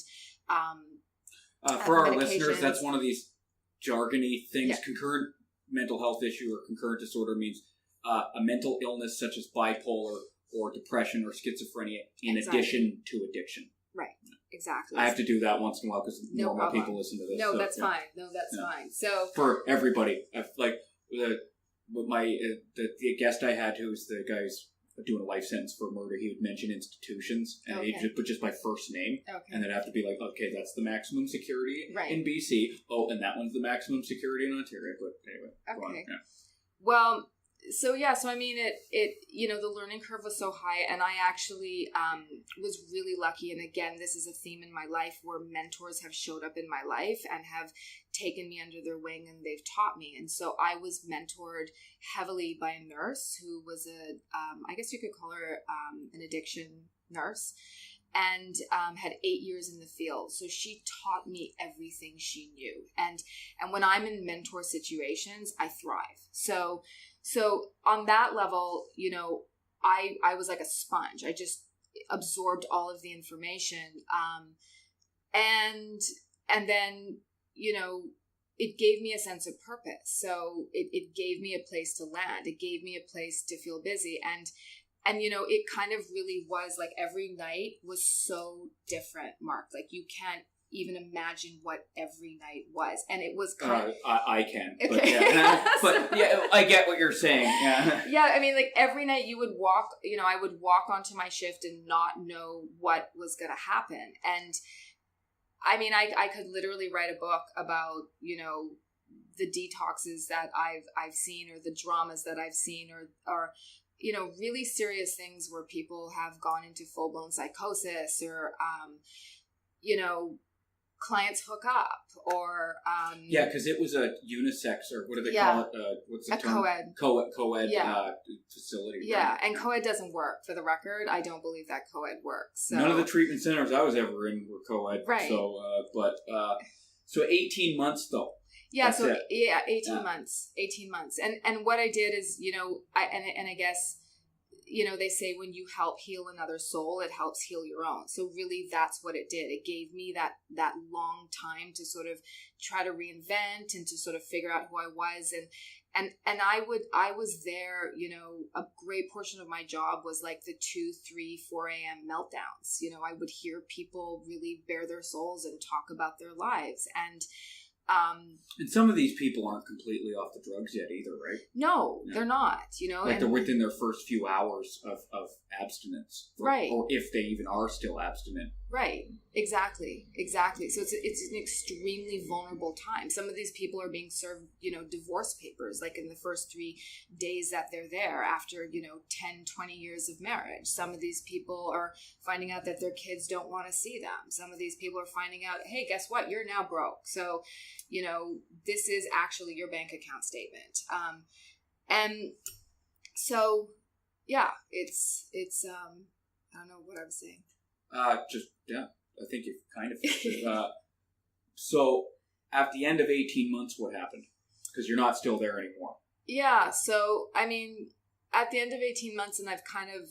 S1: for our listeners, that's one of these jargony things. Yeah. Concurrent mental health issue or concurrent disorder means a mental illness such as bipolar or depression or schizophrenia in addition to addiction.
S2: Right, exactly.
S1: I have to do that once in a while because normal people listen to this.
S2: No, so, that's fine. No, that's fine. So
S1: for everybody, like the guest I had, who's the guy who's doing a life sentence for murder, he would mention institutions and he'd just put just my first name, and then have to be like, okay, that's the maximum security in BC. Oh, and that one's the maximum security in Ontario. But anyway,
S2: okay. Well, So I mean, the learning curve was so high, and I actually was really lucky. And again, this is a theme in my life where mentors have showed up in my life and have taken me under their wing, and they've taught me. And so I was mentored heavily by a nurse who was I guess you could call her an addiction nurse, and had 8 years in the field. So she taught me everything she knew. And when I'm in mentor situations, I thrive. So on that level, I was like a sponge. I just absorbed all of the information. And then, it gave me a sense of purpose. So it gave me a place to land. It gave me a place to feel busy. And it kind of really was like every night was so different, Mark. Like you can't even imagine what every night was. And it was kind of...
S1: I can. Okay. But yeah, but yeah, I get what you're saying. Yeah.
S2: Yeah, I mean, like every night you would walk, I would walk onto my shift and not know what was going to happen. And I mean, I could literally write a book about, the detoxes that I've seen, or the dramas that I've seen, or really serious things where people have gone into full-blown psychosis, or, clients hook up, or...
S1: yeah, because it was a unisex, or what do they call it? What's the term? Co-ed facility.
S2: Yeah,
S1: right?
S2: And co-ed doesn't work. For the record, I don't believe that co-ed works. So.
S1: None of the treatment centers I was ever in were co-ed. Right. So, so 18 months, though.
S2: Yeah, that's so 18 months. 18 months. And what I did is, I guess, they say when you help heal another soul, it helps heal your own. So really that's what it did. It gave me that long time to sort of try to reinvent and to sort of figure out who I was. And I was there, a great portion of my job was like the 2, 3, 4 a.m. meltdowns. I would hear people really bare their souls and talk about their lives. And
S1: some of these people aren't completely off the drugs yet either, right?
S2: No, they're not,
S1: Like they're within their first few hours of abstinence.
S2: Right.
S1: Or if they even are still abstinent.
S2: Right. Exactly. So it's an extremely vulnerable time. Some of these people are being served, divorce papers, like in the first 3 days that they're there after, 10, 20 years of marriage. Some of these people are finding out that their kids don't want to see them. Some of these people are finding out, hey, guess what? You're now broke. So, this is actually your bank account statement. And so, yeah, it's I don't know what I was saying.
S1: I think you've kind of fixed it. So, at the end of 18 months, what happened? Because you're not still there anymore.
S2: Yeah, so, I mean, at the end of 18 months, and I've kind of,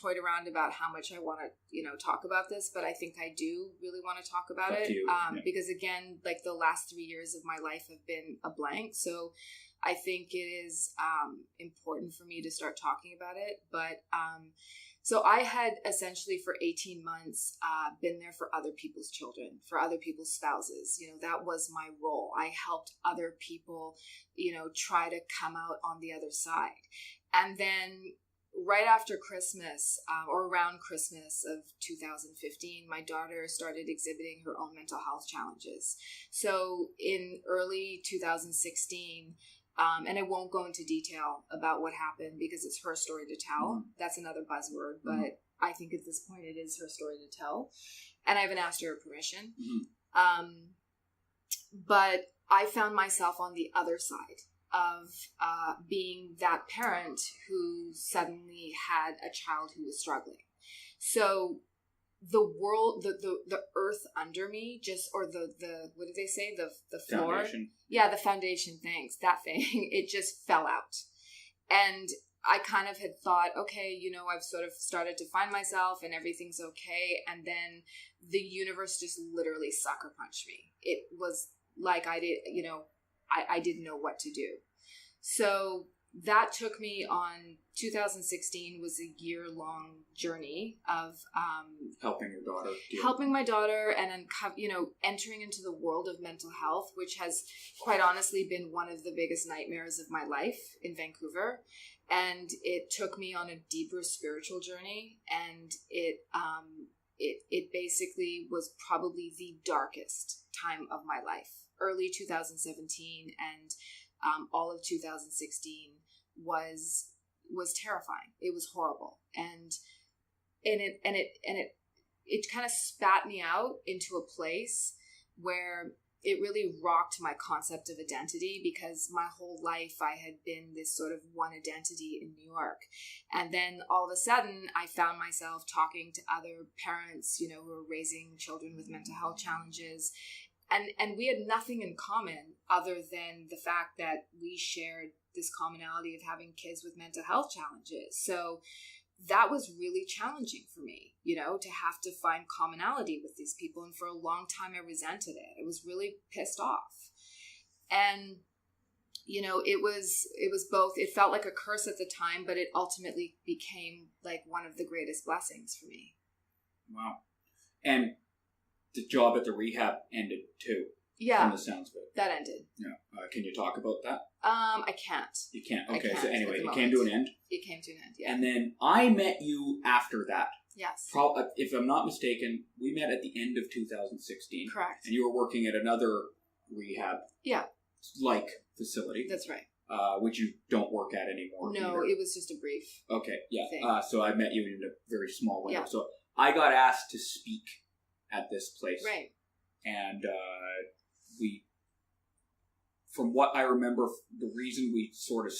S2: toyed around about how much I want to, talk about this, but I think I do really want to talk about it. Because, again, like the last 3 years of my life have been a blank. So, I think it is important for me to start talking about it. But, so I had essentially for 18 months been there for other people's children, for other people's spouses. That was my role. I helped other people, try to come out on the other side. And then right after Christmas, or around Christmas of 2015, my daughter started exhibiting her own mental health challenges. So in early 2016, and I won't go into detail about what happened because it's her story to tell. Mm-hmm. That's another buzzword, but I think at this point it is her story to tell. And I haven't asked her permission. Mm-hmm. But I found myself on the other side of being that parent who suddenly had a child who was struggling. So the world, the earth under me, or the what did they say? The floor?
S1: Foundation.
S2: Yeah, the foundation, thanks. That thing, it just fell out. And I kind of had thought, okay, I've sort of started to find myself and everything's okay. And then the universe just literally sucker punched me. It was like I didn't know what to do. So that took me on 2016 was a year-long journey of
S1: helping your daughter.
S2: Helping my daughter and, entering into the world of mental health, which has quite honestly been one of the biggest nightmares of my life in Vancouver. And it took me on a deeper spiritual journey. And it basically was probably the darkest time of my life. Early 2017 and all of 2016 was terrifying. It was horrible. And it kind of spat me out into a place where it really rocked my concept of identity, because my whole life I had been this sort of one identity in New York. And then all of a sudden I found myself talking to other parents, you know, who were raising children with mental health challenges. And we had nothing in common other than the fact that we shared this commonality of having kids with mental health challenges. So that was really challenging for me, you know, to have to find commonality with these people. And for a long time, I resented it. I was really pissed off. And, you know, it was both. It felt like a curse at the time, but it ultimately became like one of the greatest blessings for me.
S1: Wow. And the job at the rehab ended too.
S2: Yeah.
S1: From the sounds of it.
S2: That ended.
S1: Yeah. Can you talk about that?
S2: I can't.
S1: You can't. Okay.
S2: Can't
S1: so anyway, it
S2: moment.
S1: came to an end.
S2: It came to an end. Yeah.
S1: And then I met you after that.
S2: Yes.
S1: If I'm not mistaken, we met at the end of 2016.
S2: Correct.
S1: And you were working at another rehab.
S2: Yeah.
S1: Like facility.
S2: That's right.
S1: Which you don't work at anymore.
S2: No,
S1: either.
S2: it was just a brief.
S1: Okay. Yeah.
S2: Thing.
S1: So I met you in a very small way.
S2: Yeah.
S1: So I got asked to speak at this place.
S2: Right.
S1: And we, from what I remember, the reason we sort of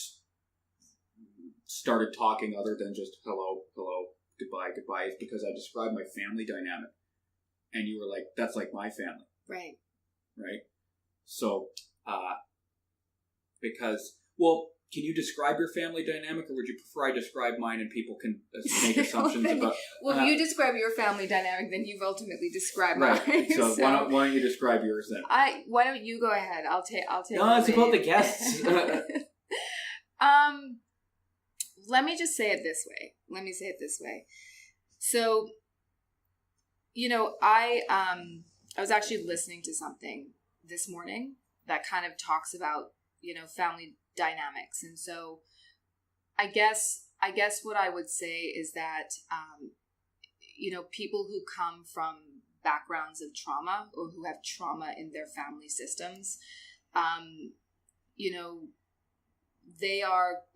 S1: started talking other than just hello, goodbye, is because I described my family dynamic. And you were like, that's like my family.
S2: Right.
S1: Right? So, because, well, can you describe your family dynamic, or would you prefer I describe mine and people can make assumptions about...
S2: Well, if you describe your family dynamic, then you've ultimately described
S1: right.
S2: mine.
S1: So why don't you describe yours then?
S2: Why don't you go ahead? I'll take.
S1: No, it's about the guests.
S2: Let me just say it this way. So, you know, I was actually listening to something this morning that kind of talks about, you know, family dynamics. And so I guess what I would say is that, you know, people who come from backgrounds of trauma or who have trauma in their family systems, you know,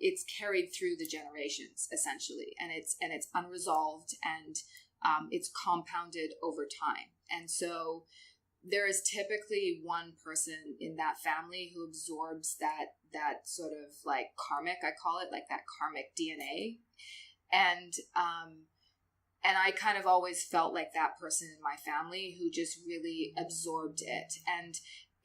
S2: it's carried through the generations essentially, and it's unresolved, and it's compounded over time. And so there is typically one person in that family who absorbs that sort of like karmic, I call it, like that karmic DNA. And I kind of always felt like that person in my family who just really absorbed it. And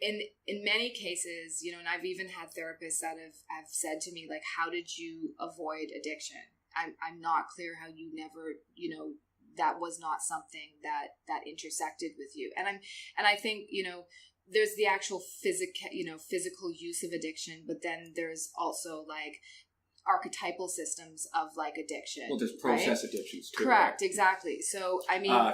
S2: in many cases, you know, and I've even had therapists that have said to me, like, how did you avoid addiction? I'm not clear how you never, you know, that was not something that intersected with you. And I think, you know, there's the actual physical use of addiction, but then there's also like archetypal systems of like addiction. Well,
S1: there's process addictions too.
S2: Correct, right? Exactly. So, I mean...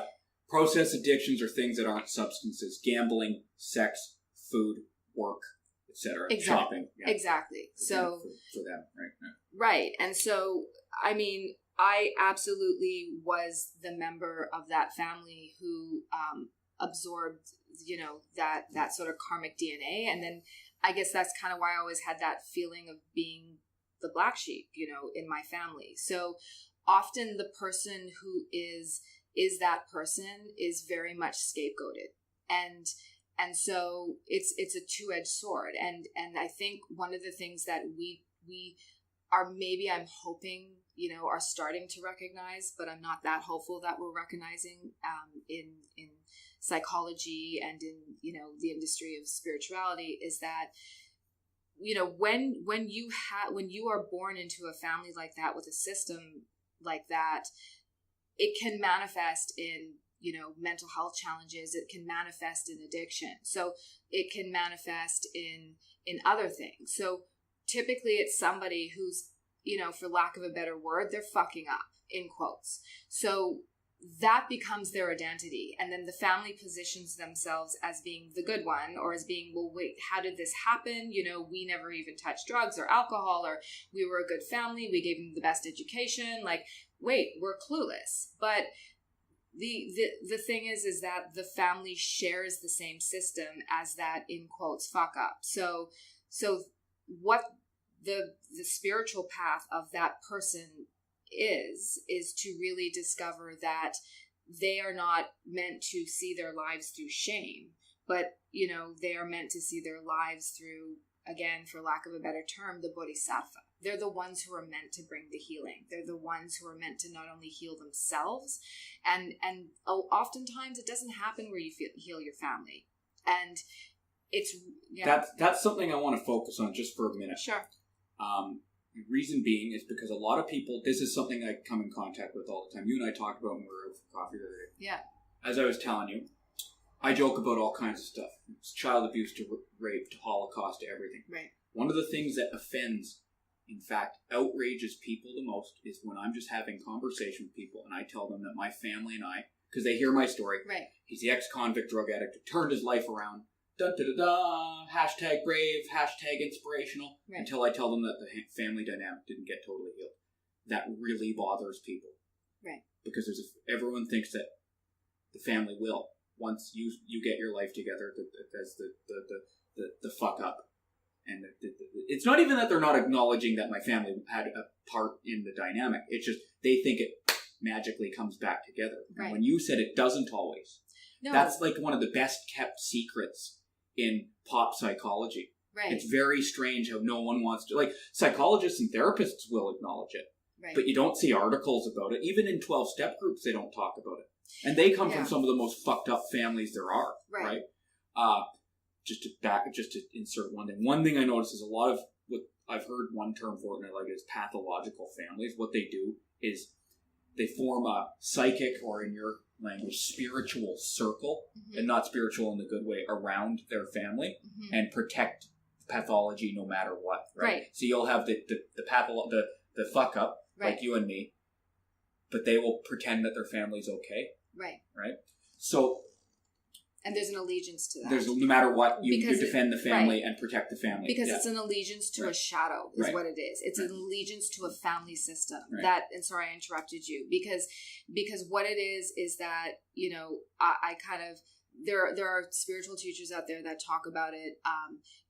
S1: process addictions are things that aren't substances. Gambling, sex, food, work, etc.
S2: Exactly.
S1: Shopping. Yeah.
S2: Exactly. So...
S1: For them, right? Yeah.
S2: Right. And so, I mean... I absolutely was the member of that family who absorbed, you know, that sort of karmic DNA. And then I guess that's kind of why I always had that feeling of being the black sheep, you know, in my family. So often the person who is that person is very much scapegoated. And so it's a two-edged sword. And I think one of the things that we are, maybe I'm hoping, you know, are starting to recognize, but I'm not that hopeful that we're recognizing in psychology and in, you know, the industry of spirituality, is that, you know, when you are born into a family like that with a system like that, it can manifest in, you know, mental health challenges. It can manifest in addiction. So it can manifest in other things. So typically it's somebody who's, you know, for lack of a better word, they're fucking up, in quotes. So that becomes their identity. And then the family positions themselves as being the good one, or as being, well, wait, how did this happen? You know, we never even touched drugs or alcohol, or we were a good family. We gave them the best education. Like, wait, we're clueless. But the thing is that the family shares the same system as that, in quotes, fuck up. So what the spiritual path of that person is to really discover that they are not meant to see their lives through shame, but, you know, they are meant to see their lives through, again, for lack of a better term, the bodhisattva. They're the ones who are meant to bring the healing. They're the ones who are meant to not only heal themselves, and oftentimes it doesn't happen where you heal your family. And it's... Yeah.
S3: That's something I want to focus on just for a minute.
S2: Sure.
S3: The reason being is because a lot of people, this is something I come in contact with all the time. You and I talked about when we were out for coffee the other day.
S2: Yeah.
S3: As I was telling you, I joke about all kinds of stuff. It's child abuse to rape to Holocaust to everything.
S2: Right.
S3: One of the things that offends, in fact, outrages people the most is when I'm just having conversation with people and I tell them that my family and I, because they hear my story,
S2: Right.
S3: He's the ex-convict drug addict who turned his life around, da-da-da-da, hashtag brave, hashtag inspirational,
S2: Right.
S3: until I tell them that the family dynamic didn't get totally healed. That really bothers people.
S2: Right.
S3: Because everyone thinks that the family will. Once you get your life together, that's the fuck up. And it's not even that they're not acknowledging that my family had a part in the dynamic. It's just they think it magically comes back together.
S2: Right.
S3: And when you said it doesn't always,
S2: No.
S3: that's like one of the best kept secrets in pop psychology.
S2: Right.
S3: It's very strange how no one wants to, like, psychologists and therapists will acknowledge it,
S2: Right.
S3: but you don't see articles about it. Even in 12-step groups, they don't talk about it. And they come from some of the most fucked up families there are, right? Just to insert one thing. One thing I notice is a lot of what I've heard one term for it, and I like it, is pathological families. What they do is they form a psychic, or in your language, spiritual circle, and not spiritual in the good way, around their family, and protect pathology no matter what, right? So you'll have the fuck up, like you and me, but they will pretend that their family's okay. Right? So...
S2: And there's an allegiance to that.
S3: There's, no matter what, you defend the family and protect the family.
S2: Because it's an allegiance to a shadow, is what it is. It's an allegiance to a family system. That, and sorry I interrupted you, because what it is that, you know, I kind of, there are spiritual teachers out there that talk about it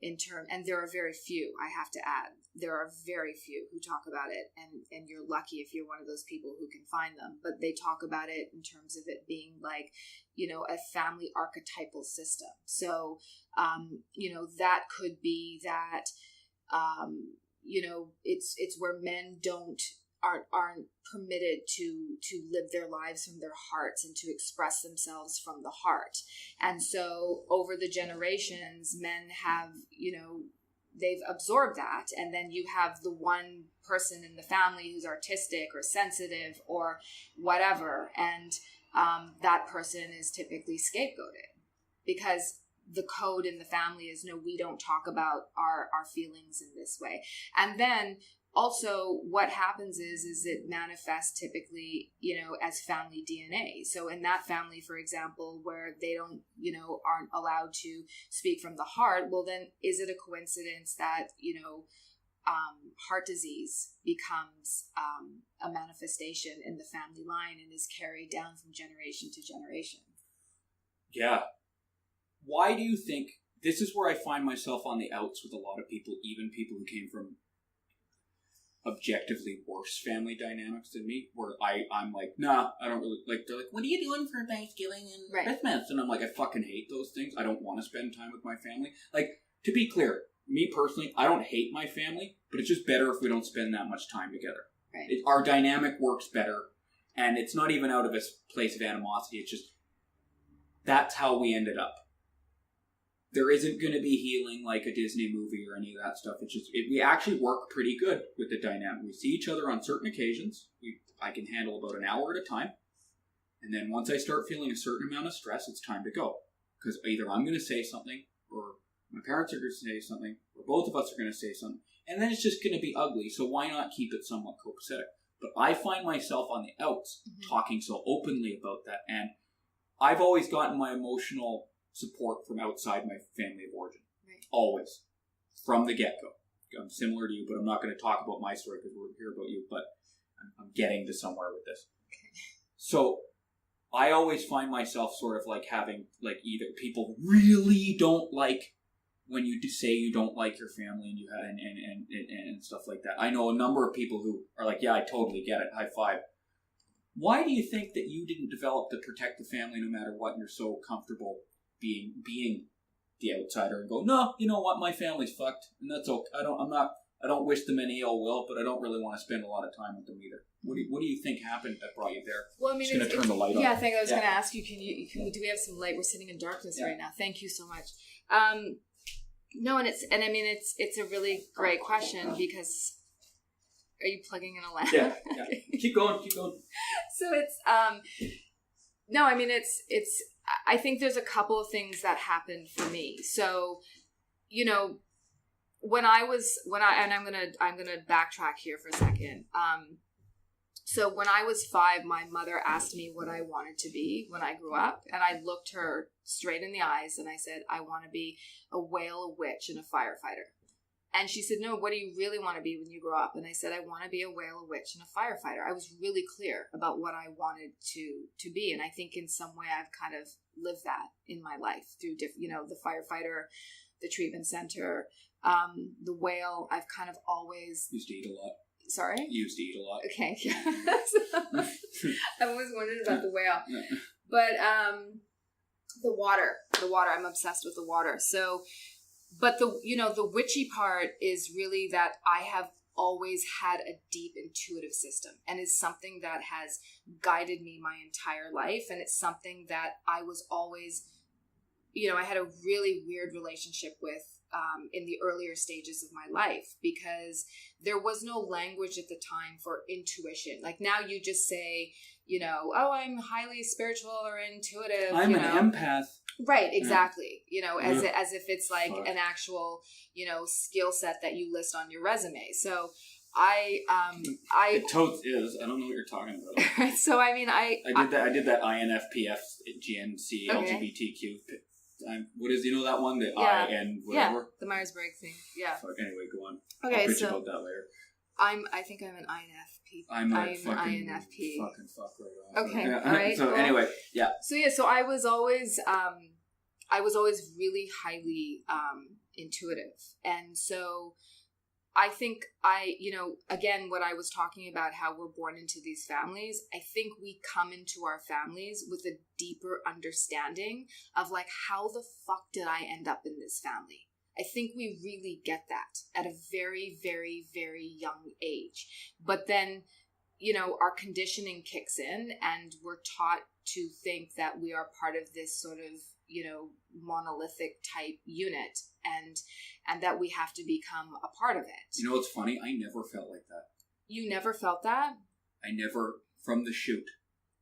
S2: in term, and there are very few, I have to add. There are very few who talk about it, and you're lucky if you're one of those people who can find them. But they talk about it in terms of it being like, you know, a family archetypal system. So, you know, that could be that, you know, it's where men aren't permitted to live their lives from their hearts and to express themselves from the heart. And so over the generations, men have, you know, they've absorbed that. And then you have the one person in the family who's artistic or sensitive or whatever. And that person is typically scapegoated because the code in the family is, no, we don't talk about our feelings in this way. And then also what happens is it manifests typically, you know, as family DNA. So in that family, for example, where they don't, you know, aren't allowed to speak from the heart, well, then is it a coincidence that, you know, heart disease becomes a manifestation in the family line and is carried down from generation to generation?
S3: Yeah. Why do you think, this is where I find myself on the outs with a lot of people, even people who came from objectively worse family dynamics than me, where I'm like, nah, I don't really, like, they're like, what are you doing for Thanksgiving and Christmas? And I'm like, I fucking hate those things. I don't want to spend time with my family. Like, to be clear, me personally, I don't hate my family, but it's just better if we don't spend that much time together. Our dynamic works better, and it's not even out of a place of animosity. It's just, that's how we ended up. There isn't going to be healing like a Disney movie or any of that stuff. It's just, we actually work pretty good with the dynamic. We see each other on certain occasions. I can handle about an hour at a time. And then once I start feeling a certain amount of stress, it's time to go. Because either I'm going to say something, or my parents are going to say something, or both of us are going to say something. And then it's just going to be ugly. So why not keep it somewhat copacetic? But I find myself on the outs talking so openly about that. And I've always gotten my emotional support from outside my family of origin. Always. From the get-go. I'm similar to you, but I'm not going to talk about my story because we're here about you, but I'm getting to somewhere with this. So I always find myself sort of like having, like, either people really don't like when you do say you don't like your family and you have, and stuff like that. I know a number of people who are like, yeah, I totally get it. High five. Why do you think that you didn't develop to protect the family no matter what, and you're so comfortable being the outsider and go, no, you know what, my family's fucked, and that's okay. I don't wish them any ill will, but I don't really want to spend a lot of time with them either. What do you think happened that brought you there?
S2: Well, I mean,
S3: just going to turn the light on.
S2: Yeah, I think I was going to ask you, do we have some light? We're sitting in darkness right now. Thank you so much. No, and it's a really great question because, are you plugging in a lamp?
S3: Yeah. Keep going.
S2: So it's, no, I mean, I think there's a couple of things that happened for me. So, you know, I'm gonna backtrack here for a second. So when I was 5, my mother asked me what I wanted to be when I grew up, and I looked her straight in the eyes and I said, I want to be a whale, a witch, and a firefighter. And she said, no, what do you really want to be when you grow up? And I said, I want to be a whale, a witch, and a firefighter. I was really clear about what I wanted to be. And I think in some way I've kind of lived that in my life through the firefighter, the treatment center, the whale. I've kind of always
S3: used to eat a lot.
S2: Sorry?
S3: You used to eat a lot.
S2: Okay. I've always wondered about the whale. But the water, I'm obsessed with the water. So, but the witchy part is really that I have always had a deep intuitive system, and is something that has guided me my entire life. And it's something that I was always, I had a really weird relationship with in the earlier stages of my life, because there was no language at the time for intuition. Like now you just say, oh, I'm highly spiritual or intuitive.
S3: I'm an empath.
S2: Right, exactly. As if it's like an actual, skill set that you list on your resume. So
S3: it totes is. I don't know what you're talking about.
S2: So I mean, I
S3: did that INFPF GNC LGBTQ. What is that one? The I and whatever.
S2: Yeah, the Myers-Briggs thing. Yeah.
S3: Anyway, go on.
S2: Okay,
S3: I'll bitch about that later.
S2: I think I'm an INFP.
S3: I'm an INFP. Fucking fuck right off.
S2: Okay,
S3: yeah.
S2: All right.
S3: So anyway, yeah.
S2: So I was always really highly intuitive, and so I think again, what I was talking about, how we're born into these families, I think we come into our families with a deeper understanding of like, how the fuck did I end up in this family? I think we really get that at a very, very, very young age. But then, our conditioning kicks in and we're taught to think that we are part of this sort of, monolithic type unit, and that we have to become a part of it.
S3: You know what's funny? I never felt like that.
S2: You never felt that?
S3: I never, from the shoot,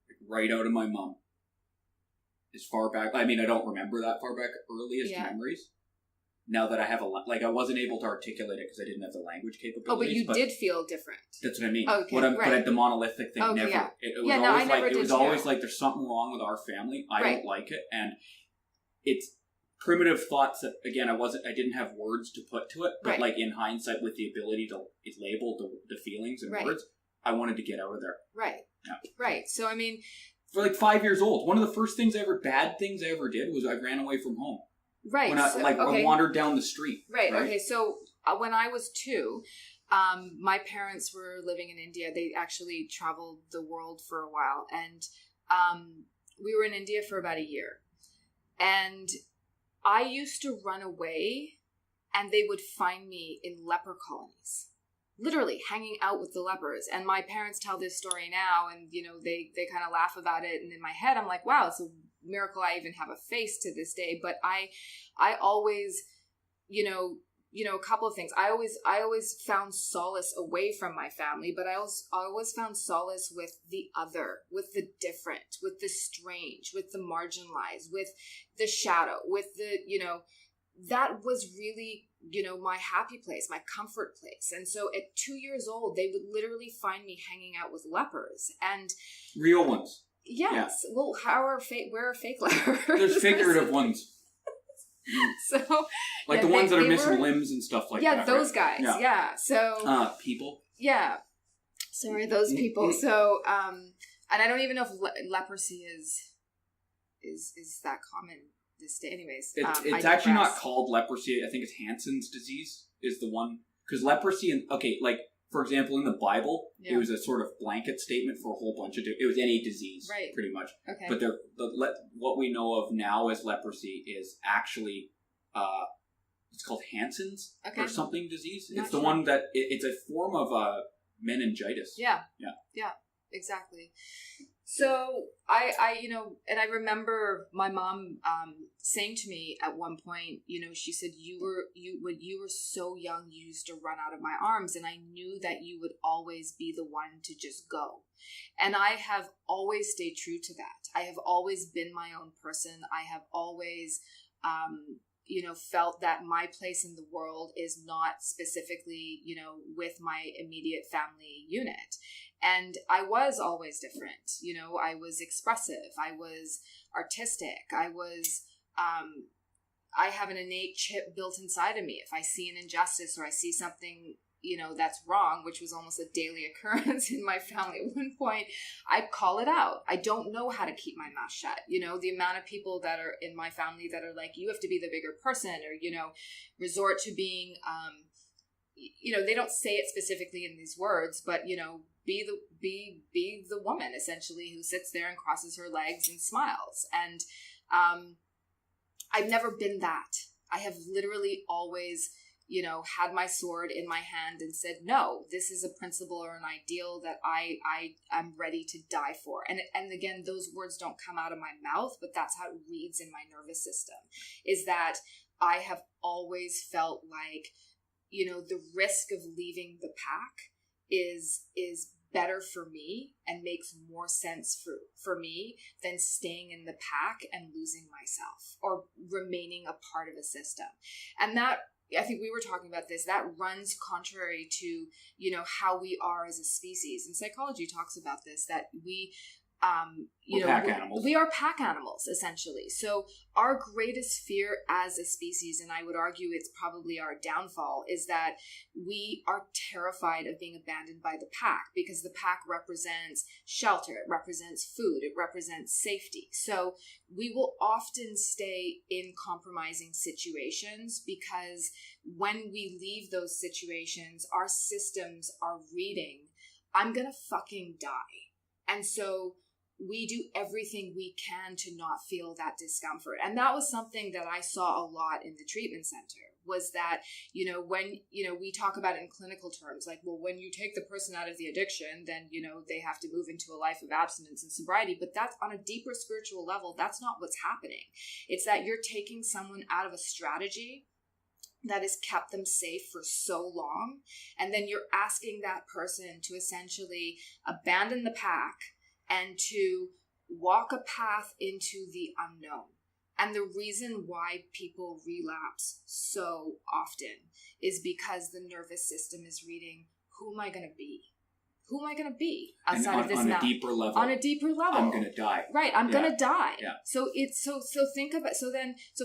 S3: like right out of my mom. As far back, I don't remember that far back, earliest memories. Now that I have I wasn't able to articulate it because I didn't have the language capabilities.
S2: Oh, but you did feel different.
S3: That's what I mean.
S2: Okay,
S3: But the monolithic thing, never.
S2: Yeah.
S3: It was always like, it was always like, there's something wrong with our family. I don't like it. And it's primitive thoughts that, again, I didn't have words to put to it. But like in hindsight, with the ability to label the feelings and words, I wanted to get out of there.
S2: Right.
S3: Yeah.
S2: Right. So, I mean,
S3: for like 5 years old, one of the first bad things I ever did was I ran away from home.
S2: Right.
S3: When I wandered down the street.
S2: Right. Okay. So when I was 2, my parents were living in India. They actually traveled the world for a while. And we were in India for about a year. And I used to run away, and they would find me in leper colonies. Literally hanging out with the lepers. And my parents tell this story now, and, they kind of laugh about it. And in my head, I'm like, wow, it's a miracle I even have a face to this day. But I always, a couple of things. I always found solace away from my family, but I always found solace with the other, with the different, with the strange, with the marginalized, with the shadow, with the, that was really, my happy place, my comfort place. And so at 2 years old, they would literally find me hanging out with lepers, and
S3: real ones.
S2: Yes. Yeah. Well, where are fake lepers?
S3: There's figurative ones.
S2: So,
S3: like the ones that are missing limbs and stuff like that.
S2: Yeah, those guys. Yeah. So,
S3: people.
S2: Yeah. Sorry, those people. So, and I don't even know if leprosy is that common this day. Anyways,
S3: it's actually not called leprosy. I think it's Hansen's disease is the one, because leprosy and like for example in the Bible, it was a sort of blanket statement for a whole bunch of it was any disease, pretty much.
S2: Okay.
S3: But what we know of now as leprosy is actually it's called Hansen's or something disease. It's the one that it's a form of meningitis.
S2: Yeah, exactly. So I and I remember my mom saying to me at one point, she said, when you were so young, you used to run out of my arms, and I knew that you would always be the one to just go. And I have always stayed true to that. I have always been my own person. I have always felt that my place in the world is not specifically, with my immediate family unit. And I was always different. I was expressive. I was artistic. I have an innate chip built inside of me. If I see an injustice or I see something, that's wrong, which was almost a daily occurrence in my family at one point, I call it out. I don't know how to keep my mouth shut. The amount of people that are in my family that are like, you have to be the bigger person, or, resort to being, they don't say it specifically in these words, but, be the woman essentially who sits there and crosses her legs and smiles. And I've never been that. I have literally always, had my sword in my hand and said, no, this is a principle or an ideal that I'm ready to die for. And again, those words don't come out of my mouth, but that's how it reads in my nervous system, is that I have always felt like, the risk of leaving the pack is better for me and makes more sense for me than staying in the pack and losing myself or remaining a part of a system. And that, I think we were talking about this, that runs contrary to, how we are as a species. And psychology talks about this, that we,
S3: pack animals.
S2: We are pack animals, essentially. So our greatest fear as a species, and I would argue it's probably our downfall, is that we are terrified of being abandoned by the pack, because the pack represents shelter, it represents food, it represents safety. So we will often stay in compromising situations, because when we leave those situations, our systems are reading, I'm gonna fucking die. And so we do everything we can to not feel that discomfort. And that was something that I saw a lot in the treatment center, was that, when, we talk about it in clinical terms, like, well, when you take the person out of the addiction, then, they have to move into a life of abstinence and sobriety. But that's on a deeper spiritual level. That's not what's happening. It's that you're taking someone out of a strategy that has kept them safe for so long. And then you're asking that person to essentially abandon the pack and to walk a path into the unknown. And the reason why people relapse so often is because the nervous system is reading, who am I going to be? Who am I going to be outside of this mountain?
S3: On a deeper level.
S2: On a deeper level.
S3: I'm going to die.
S2: Right, I'm going to die.
S3: Yeah.
S2: So think about, so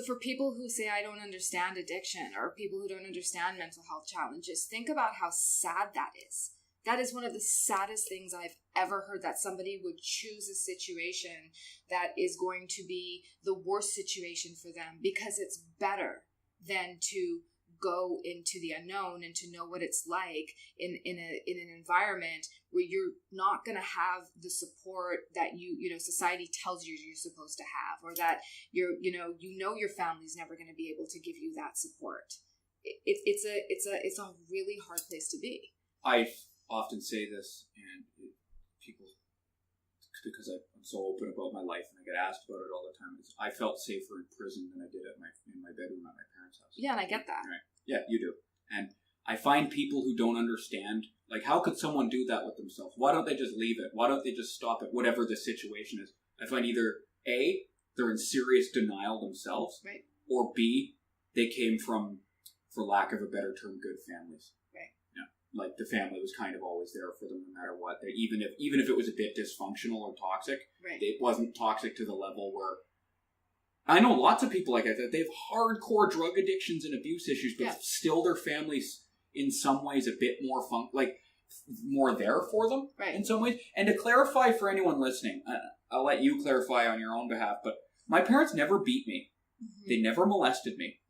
S2: for people who say, I don't understand addiction, or people who don't understand mental health challenges, think about how sad that is. That is one of the saddest things I've ever heard, that somebody would choose a situation that is going to be the worst situation for them, because it's better than to go into the unknown and to know what it's like in an environment where you're not going to have the support that society tells you you're supposed to have, or that your family's never going to be able to give you that support. It's a really hard place to be.
S3: I often say this, and people, because I'm so open about my life and I get asked about it all the time, is I felt safer in prison than I did in my bedroom at my parents' house.
S2: Yeah, and I get that.
S3: Right. Yeah, you do. And I find people who don't understand, like, how could someone do that with themselves? Why don't they just leave it? Why don't they just stop it, whatever the situation is? I find either A, they're in serious denial themselves,
S2: right,
S3: or B, they came from, for lack of a better term, good families.
S2: Right.
S3: Yeah. Like, the family was kind of always there for them no matter what. They, even if it was a bit dysfunctional or toxic,
S2: right,
S3: it wasn't toxic to the level where, I know lots of people like that. They have hardcore drug addictions and abuse issues, but still their family's in some ways a bit more more there for them,
S2: right,
S3: in some ways. And to clarify for anyone listening, I'll let you clarify on your own behalf, but my parents never beat me. They never molested me.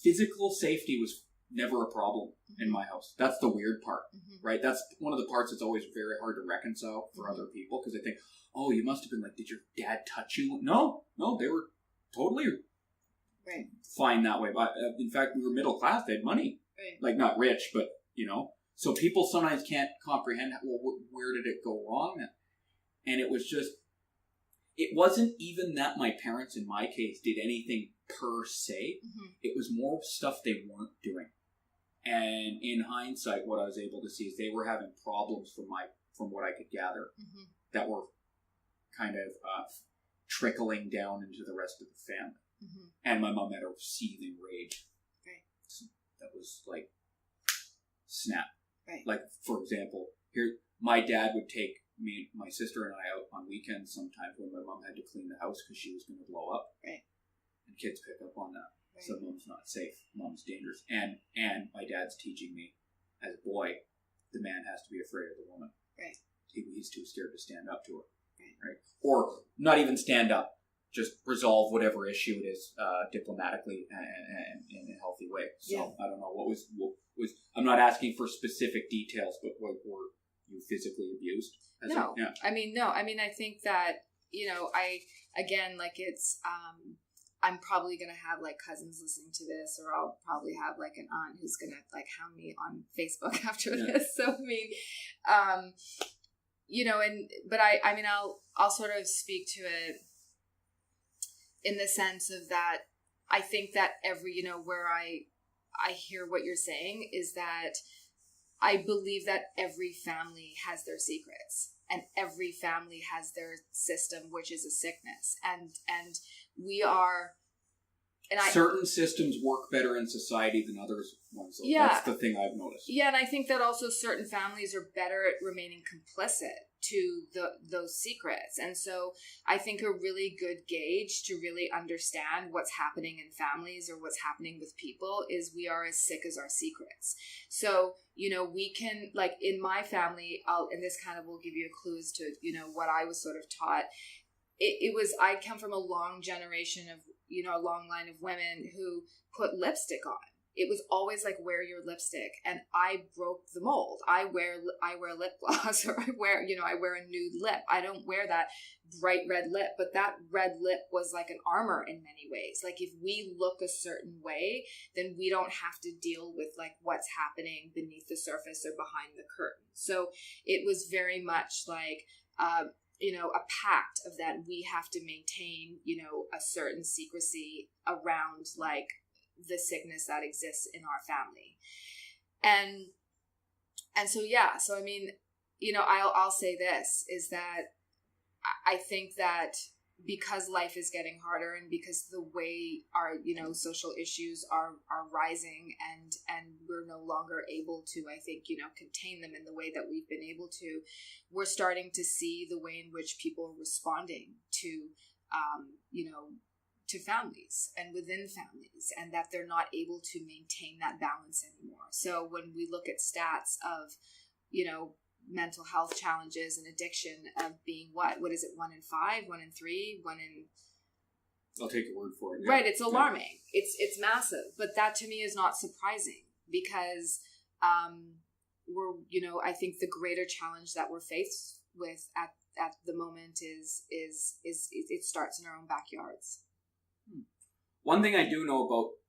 S3: Physical safety was never a problem in my house. That's the weird part, right? That's one of the parts that's always very hard to reconcile for other people, because they think, oh, you must have been like, did your dad touch you? No, they were totally fine that way. But in fact, we were middle class. They had money, like not rich, but so people sometimes can't comprehend, well, where did it go wrong? And it was just, it wasn't even that my parents, in my case, did anything per se. It was more stuff they weren't doing. And in hindsight, what I was able to see is they were having problems from what I could gather that were kind of trickling down into the rest of the family. And my mom had a seething rage. So that was like, snap. Like, for example, here, my dad would take me, my sister and I out on weekends sometimes when my mom had to clean the house because she was going to blow up. And kids pick up on that. So mom's not safe. Mom's dangerous. And my dad's teaching me, as a boy, the man has to be afraid of the woman. He's too scared to stand up to her. Right? Or not even stand up. Just resolve whatever issue it is diplomatically and in a healthy way. So I don't know what was. I'm not asking for specific details, but were you physically abused?
S2: No. I mean, I think that, it's, I'm probably going to have like cousins listening to this, or I'll probably have like an aunt who's going to like hound me on Facebook after this. So, I'll sort of speak to it in the sense of that I think that every, where I hear what you're saying is that I believe that every family has their secrets, and every family has their system, which is a sickness. And we are,
S3: certain systems work better in society than others ones. So that's the thing I've noticed. Yeah,
S2: and I think that also certain families are better at remaining complicit to those secrets. And so I think a really good gauge to really understand what's happening in families or what's happening with people is we are as sick as our secrets. So, we can, like in my family, and this kind of will give you a clue as to, what I was sort of taught. I come from a long generation of, a long line of women who put lipstick on. It was always like, wear your lipstick. And I broke the mold. I wear lip gloss, or I wear a nude lip. I don't wear that bright red lip, but that red lip was like an armor in many ways. Like if we look a certain way, then we don't have to deal with like what's happening beneath the surface or behind the curtain. So it was very much like, a pact of that we have to maintain, a certain secrecy around like the sickness that exists in our family. And so, so, I'll say this is that I think that because life is getting harder and because the way our, social issues are rising and we're no longer able to, I think, contain them in the way that we've been able to, we're starting to see the way in which people are responding to, to families and within families, and that they're not able to maintain that balance anymore. So when we look at stats of, mental health challenges and addiction of being what is it, 1 in 5, 1 in 3, 1 in...
S3: I'll take your word for it.
S2: Yeah. Right, it's alarming. Yeah. It's massive. But that to me is not surprising because we're, I think the greater challenge that we're faced with at the moment is it starts in our own backyards.
S3: One thing I do know about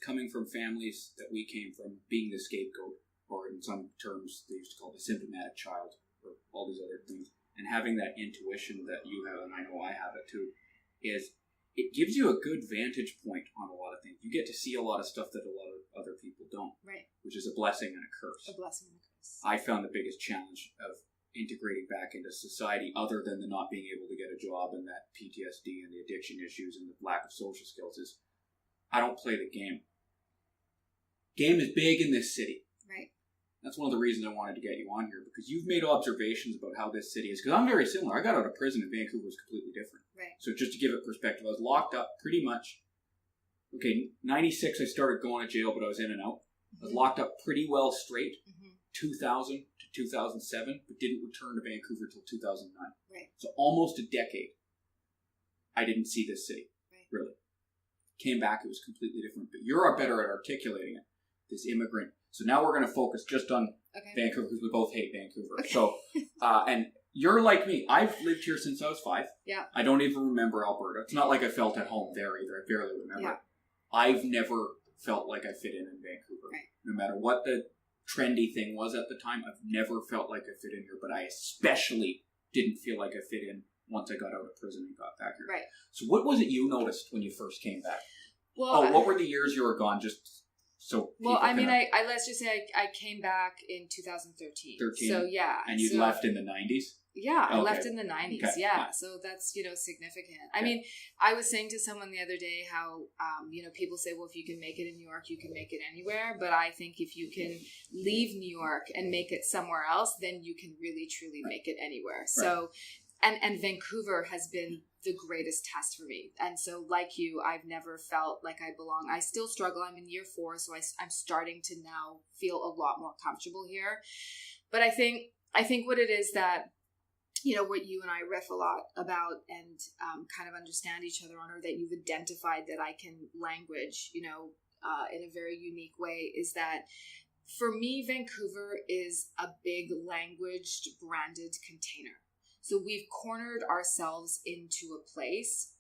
S3: coming from families that we came from, being the scapegoat, or in some terms they used to call the symptomatic child, or all these other things, and having that intuition that you have, and I know I have it too, is it gives you a good vantage point on a lot of things. You get to see a lot of stuff that a lot of other people don't.
S2: Right.
S3: Which is a blessing and a curse.
S2: A blessing and a curse.
S3: I found the biggest challenge of integrating back into society, other than the not being able to get a job and that PTSD and the addiction issues and the lack of social skills, is I don't play the game. Game is big in this city.
S2: Right.
S3: That's one of the reasons I wanted to get you on here, because you've made observations about how this city is. Because I'm very similar. I got out of prison and Vancouver was completely different.
S2: Right. So
S3: just to give it perspective, I was locked up pretty much. 96 I started going to jail, but I was in and out. I was locked up pretty well straight. 2000 to 2007, but didn't return to Vancouver until 2009.
S2: Right.
S3: So almost a decade I didn't see this city, really. came back, it was completely different. But you're better at articulating it. This immigrant. So now we're going to focus just on Vancouver, because we both hate Vancouver. Okay. So, and you're like me. I've lived here since I was 5.
S2: Yeah.
S3: I don't even remember Alberta. It's not like I felt at home there either. I barely remember. Yeah. I've never felt like I fit in Vancouver. Right. No matter what the trendy thing was at the time, I've never felt like I fit in here. But I especially didn't feel like I fit in once I got out of prison and got back here.
S2: Right.
S3: So what was it you noticed when you first came back?
S2: Well,
S3: what were the years you were gone? Just so.
S2: Well, I mean, I let's just say I came back in 2013.
S3: 13.
S2: So yeah.
S3: And you left in the 90s?
S2: Yeah, I left in the 90s. Okay. Yeah, so that's, significant. I mean, I was saying to someone the other day how, people say, well, if you can make it in New York, you can make it anywhere. But I think if you can leave New York and make it somewhere else, then you can really, truly make it anywhere. Right. So, and Vancouver has been the greatest test for me. And so like you, I've never felt like I belong. I still struggle. I'm in year 4, so I'm starting to now feel a lot more comfortable here. But I think what it is that, what you and I riff a lot about and kind of understand each other on, or that you've identified that I can language, in a very unique way, is that for me, Vancouver is a big languaged branded container. So we've cornered ourselves into a place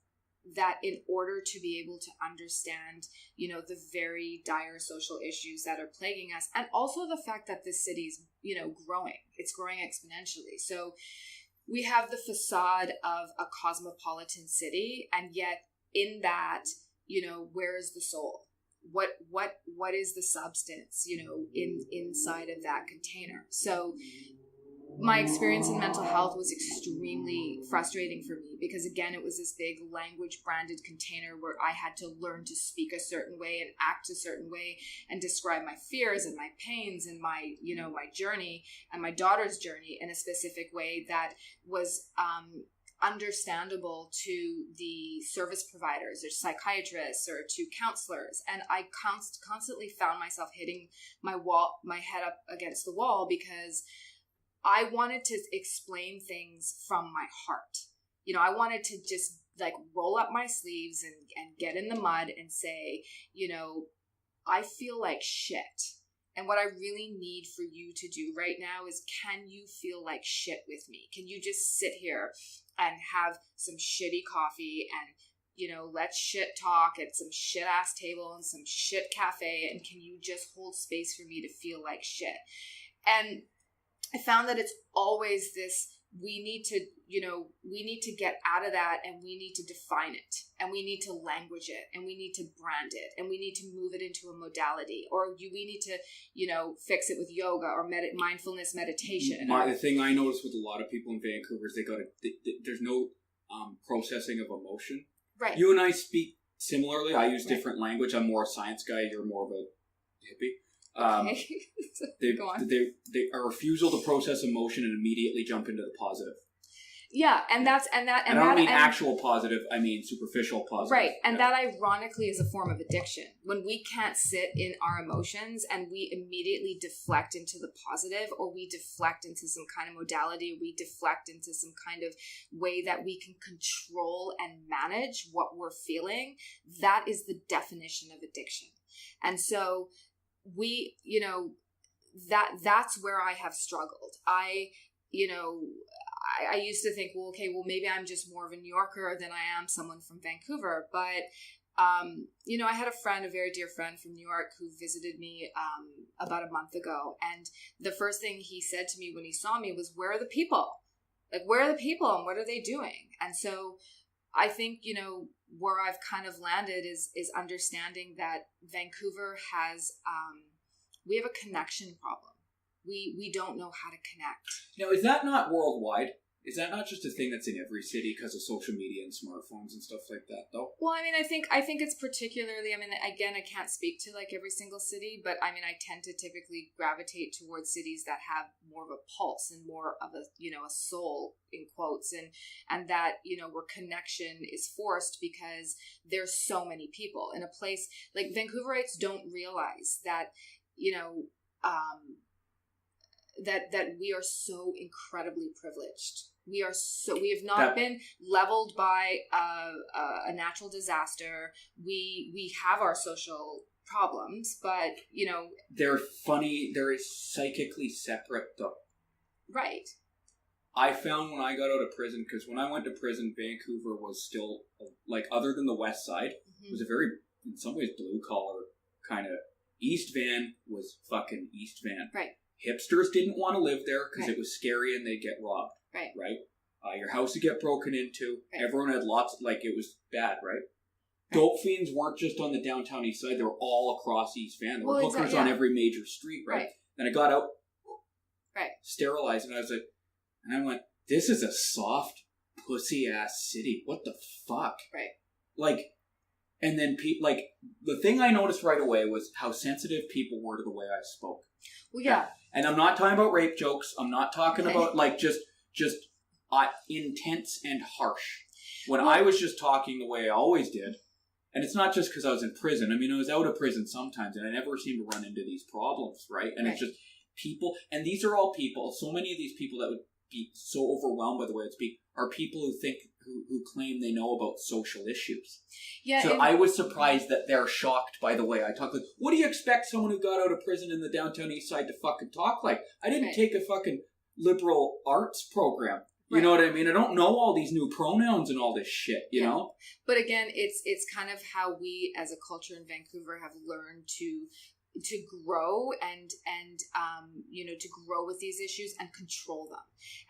S2: that in order to be able to understand, the very dire social issues that are plaguing us, and also the fact that this city's, growing, it's growing exponentially. So we have the facade of a cosmopolitan city, and yet in that, where is the soul? What is the substance, inside of that container? So my experience in mental health was extremely frustrating for me because, again, it was this big language branded container where I had to learn to speak a certain way and act a certain way and describe my fears and my pains and my, my journey and my daughter's journey in a specific way that was understandable to the service providers or psychiatrists or to counselors. And I constantly found myself hitting my head up against the wall because I wanted to explain things from my heart. I wanted to just roll up my sleeves and get in the mud and say, I feel like shit. And what I really need for you to do right now is, can you feel like shit with me? Can you just sit here and have some shitty coffee and, let's shit talk at some shit ass table and some shit cafe, and can you just hold space for me to feel like shit? And I found that it's always this, we need to get out of that, and we need to define it, and we need to language it, and we need to brand it, and we need to move it into a modality, or we need to, fix it with yoga or mindfulness meditation.
S3: The thing I noticed with a lot of people in Vancouver is there's no processing of emotion.
S2: Right.
S3: You and I speak similarly. I use different language. I'm more a science guy. You're more of a hippie.
S2: Go on.
S3: They a refusal to process emotion and immediately jump into the positive.
S2: Yeah, and I
S3: don't mean actual positive. I mean superficial positive.
S2: Right, and that ironically is a form of addiction. When we can't sit in our emotions and we immediately deflect into the positive, or we deflect into some kind of modality, we deflect into some kind of way that we can control and manage what we're feeling, that is the definition of addiction. And so we, that's where I have struggled. I used to think, maybe I'm just more of a New Yorker than I am someone from Vancouver. But, I had a very dear friend from New York who visited me about a month ago. And the first thing he said to me when he saw me was, where are the people? Where are the people and what are they doing? And so I think, where I've kind of landed is understanding that Vancouver has, we have a connection problem. We don't know how to connect.
S3: Now, is that not worldwide? Is that not just a thing that's in every city because of social media and smartphones and stuff like that, though?
S2: Well, I think it's particularly, again, I can't speak to every single city, but I tend to typically gravitate towards cities that have more of a pulse and more of a, a soul, in quotes, and that, where connection is forced because there's so many people in a place. Vancouverites don't realize that, that we are so incredibly privileged We have not been leveled by a natural disaster. We have our social problems, but
S3: they're funny. They're psychically separate, though.
S2: Right.
S3: I found when I got out of prison, because when I went to prison, Vancouver was still, like, other than the West Side, it was a very, in some ways, blue collar kind of. East Van was fucking East Van.
S2: Right.
S3: Hipsters didn't want to live there because it was scary and they'd get robbed.
S2: Right.
S3: Right. Your house would get broken into.
S2: Right.
S3: Everyone had lots, like, it was bad, right? Dope fiends weren't just on the downtown East Side; they were all across East Van. There were hookers on every major street, right? Then I got out, sterilized, and I was like, and I went, "This is a soft, pussy ass city. What the fuck?"
S2: Right.
S3: Like, and then like the thing I noticed right away was how sensitive people were to the way I spoke.
S2: Well, yeah.
S3: And I'm not talking about rape jokes. I'm not talking about like just intense and harsh. When I was just talking the way I always did. And it's not just because I was in prison. I mean, I was out of prison sometimes, and I never seemed to run into these problems, right? And it's just people, and these are all people, so many of these people that would be so overwhelmed by the way I speak are people who think, who claim they know about social issues. Yeah. So I was surprised that they're shocked by the way I talk. Like, what do you expect someone who got out of prison in the downtown East Side to fucking talk like? I didn't take a fucking liberal arts program. You know what I mean? I don't know all these new pronouns and all this shit, you know?
S2: But again, it's kind of how we as a culture in Vancouver have learned to grow and to grow with these issues and control them.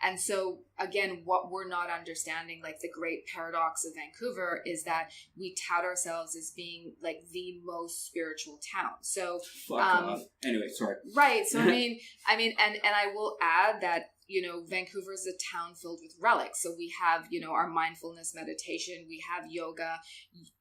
S2: And so again, what we're not understanding, like the great paradox of Vancouver, is that we tout ourselves as being like the most spiritual town. So
S3: fuck off. Anyway, sorry.
S2: Right. So I mean, and I will add that, Vancouver is a town filled with relics. So we have, our mindfulness meditation, we have yoga,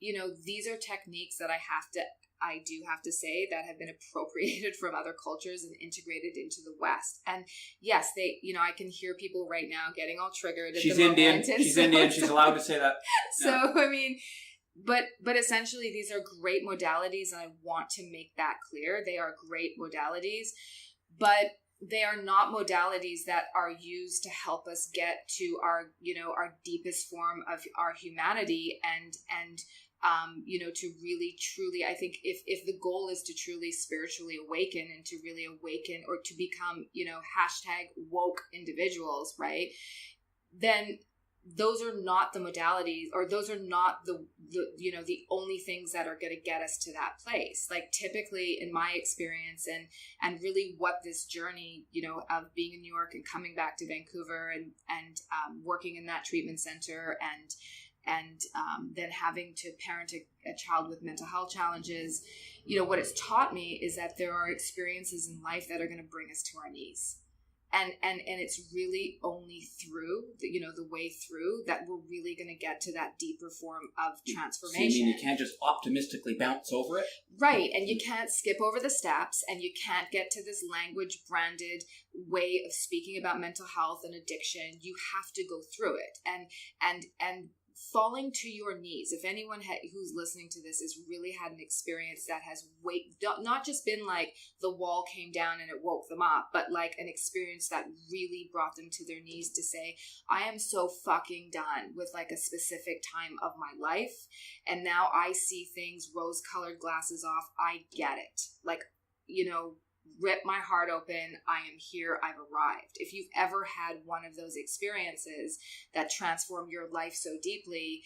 S2: these are techniques that I do have to say that have been appropriated from other cultures and integrated into the West. And yes, they, I can hear people right now getting all triggered.
S3: She's Indian. She's Indian. She's allowed to say that.
S2: So, I mean, but essentially these are great modalities, and I want to make that clear. They are great modalities, but they are not modalities that are used to help us get to our deepest form of our humanity and to really truly, I think if the goal is to truly spiritually awaken and to really awaken or to become, #woke individuals, right? Then those are not the modalities, or those are not the only things that are going to get us to that place. Like typically in my experience and really what this journey, of being in New York and coming back to Vancouver and working in that treatment center and then having to parent a child with mental health challenges, what it's taught me is that there are experiences in life that are going to bring us to our knees. And it's really only through, the way through that we're really going to get to that deeper form of transformation.
S3: So you mean you can't just optimistically bounce over it?
S2: Right. And you can't skip over the steps, and you can't get to this language branded way of speaking about mental health and addiction. You have to go through it. And falling to your knees. If anyone who's listening to this has really had an experience that has not just been like the wall came down and it woke them up, but like an experience that really brought them to their knees to say, I am so fucking done with like a specific time of my life. And now I see things rose-colored glasses off. I get it. Like, rip my heart open. I am here. I've arrived. If you've ever had one of those experiences that transform your life so deeply,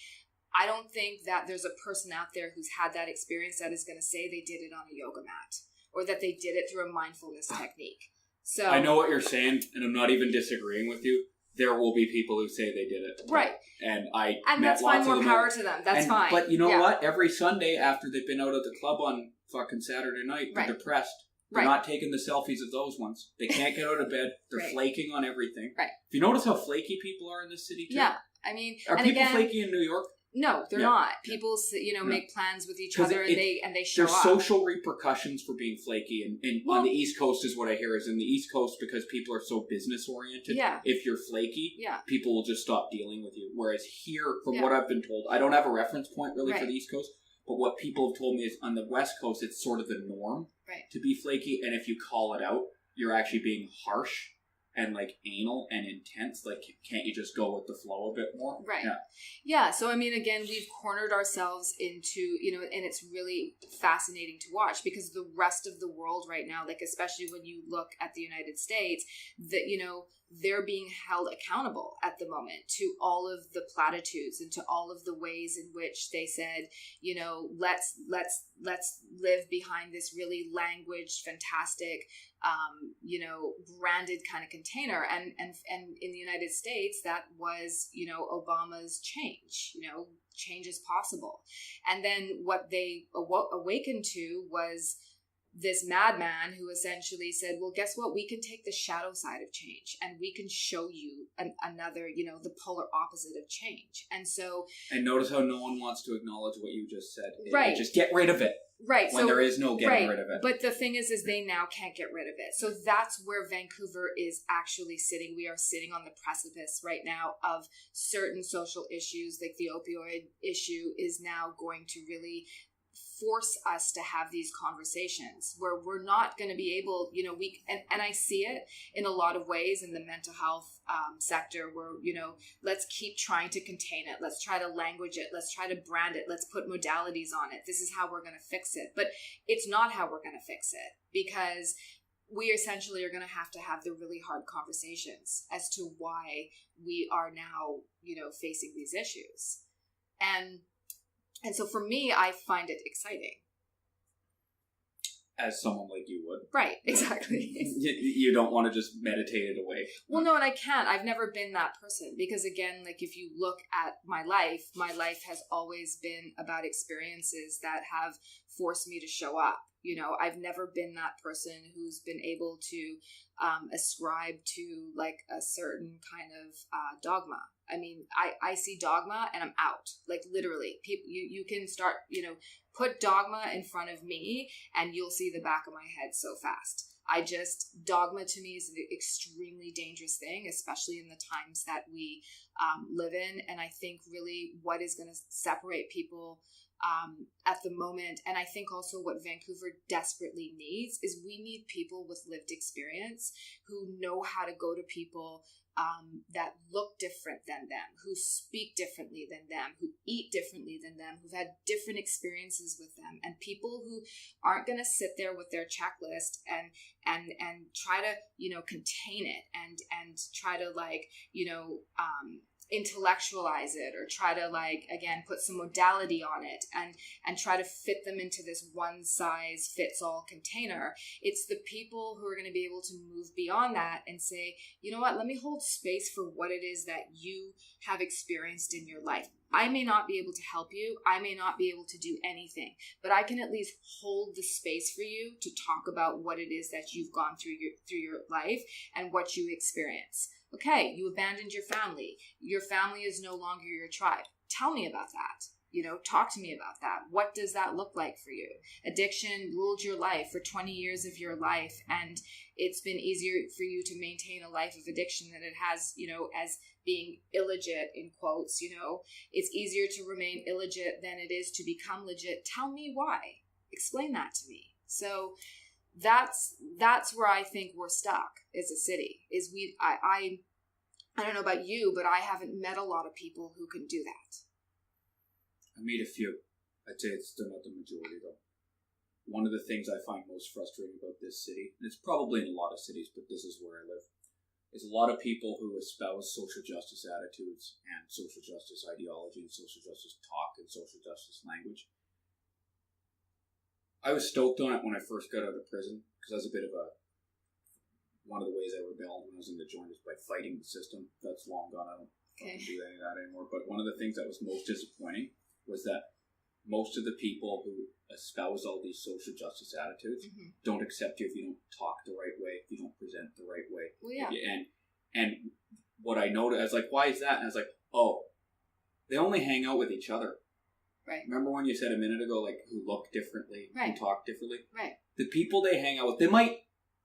S2: I don't think that there's a person out there who's had that experience that is going to say they did it on a yoga mat or that they did it through a mindfulness technique. So
S3: I know what you're saying, and I'm not even disagreeing with you. There will be people who say they did it.
S2: Right.
S3: And
S2: that's fine. More power to them. That's fine.
S3: But you know what? Every Sunday after they've been out at the club on fucking Saturday night, they're depressed. They're not taking the selfies of those ones. They can't get out of bed. They're flaking on everything. Right. If you notice how flaky people are in this city too?
S2: Yeah. I mean,
S3: are people flaky in New York?
S2: No, they're not. People, make plans with each other and they show up.
S3: There's social repercussions for being flaky, and on the East Coast is what I hear is in the East Coast, because people are so business oriented. Yeah. If you're flaky, people will just stop dealing with you. Whereas here, from what I've been told, I don't have a reference point really for the East Coast, but what people have told me is on the West Coast, it's sort of the norm to be flaky, and if you call it out, you're actually being harsh. and like anal and intense, like can't you just go with the flow a bit more?
S2: Right. Yeah. So I mean, again, we've cornered ourselves into, you know, and it's really fascinating to watch because the rest of the world right now, like especially when you look at the United States, that, you know, they're being held accountable at the moment to all of the platitudes and to all of the ways in which they said, you know, let's live behind this really language fantastic, you know, branded kind of container. And in the United States, that was, you know, Obama's change, you know, change is possible. And then what they awakened to was this madman who essentially said, well, guess what? We can take the shadow side of change and we can show you another, you know, the polar opposite of change. And so...
S3: And notice how no one wants to acknowledge what you just said.
S2: Right.
S3: Just get rid of it.
S2: Right.
S3: When there is no getting rid of it.
S2: But the thing is they now can't get rid of it. So that's where Vancouver is actually sitting. We are sitting on the precipice right now of certain social issues, like the opioid issue is now going to really force us to have these conversations where we're not going to be able, you know, and I see it in a lot of ways in the mental health sector where, you know, let's keep trying to contain it. Let's try to language it. Let's try to brand it. Let's put modalities on it. This is how we're going to fix it. But it's not how we're going to fix it because we essentially are going to have the really hard conversations as to why we are now, you know, facing these issues. And so for me, I find it exciting.
S3: As someone like you would.
S2: Right, exactly.
S3: You don't want to just meditate it away.
S2: Well, no, and I can't. I've never been that person. Because again, like if you look at my life has always been about experiences that have forced me to show up. You know, I've never been that person who's been able to ascribe to like a certain kind of dogma. I mean, I see dogma and I'm out. Like literally, people, you can start, you know, put dogma in front of me and you'll see the back of my head so fast. Dogma to me is an extremely dangerous thing, especially in the times that we live in. And I think really what is going to separate people at the moment, and I think also what Vancouver desperately needs is we need people with lived experience who know how to go to people that look different than them, who speak differently than them, who eat differently than them, who've had different experiences with them, and people who aren't going to sit there with their checklist and try to, you know, contain it and try to like, you know, intellectualize it or try to like, again, put some modality on it and try to fit them into this one size fits all container. It's the people who are going to be able to move beyond that and say, you know what, let me hold space for what it is that you have experienced in your life. I may not be able to help you. I may not be able to do anything, but I can at least hold the space for you to talk about what it is that you've gone through your life and what you experience. Okay, you abandoned your family. Your family is no longer your tribe. Tell me about that. You know, talk to me about that. What does that look like for you? Addiction ruled your life for 20 years of your life, and it's been easier for you to maintain a life of addiction than it has, you know, as being illegit, in quotes, you know. It's easier to remain illegit than it is to become legit. Tell me why. Explain that to me. So that's where I think we're stuck as a city. I don't know about you, but I haven't met a lot of people who can do that.
S3: I meet a few. I'd say it's still not the majority, though. One of the things I find most frustrating about this city, and it's probably in a lot of cities, but this is where I live, is a lot of people who espouse social justice attitudes and social justice ideology and social justice talk and social justice language. I was stoked on it when I first got out of prison, because that was a bit of one of the ways I rebelled when I was in the joint is by fighting the system. That's long gone. I don't do any of that anymore. But one of the things that was most disappointing was that most of the people who espouse all these social justice attitudes don't accept you if you don't talk the right way, if you don't present the right way.
S2: Well, yeah.
S3: And what I noticed, I was like, why is that? And I was like, oh, they only hang out with each other.
S2: Right.
S3: Remember when you said a minute ago, like, who look differently,
S2: right,
S3: who talk differently?
S2: Right.
S3: The people they hang out with, they might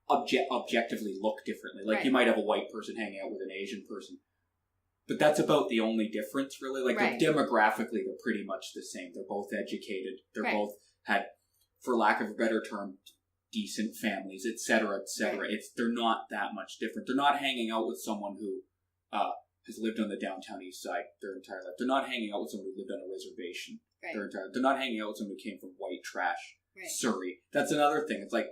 S3: objectively look differently. Like, you might have a white person hanging out with an Asian person. But that's about the only difference, really. Like, demographically, they're pretty much the same. They're both educated. They're both had, for lack of a better term, decent families, etc., etc.
S2: Right.
S3: They're not that much different. They're not hanging out with someone who has lived on the downtown east side their entire life. They're not hanging out with someone who lived on a reservation their entire. They're not hanging out with someone who came from white trash Surrey. That's another thing. It's like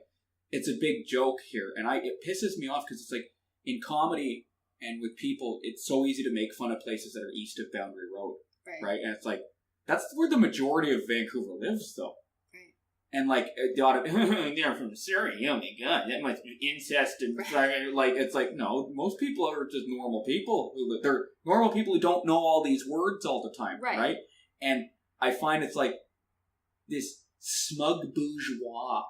S3: it's a big joke here, and it pisses me off because it's like in comedy and with people, it's so easy to make fun of places that are east of Boundary Road, right? And it's like that's where the majority of Vancouver lives, though. And like the they're from Surrey. Oh my god, that must be incest and like it's like no, most people are just normal people who they're normal people who don't know all these words all the time, right? And I find it's like this smug bourgeois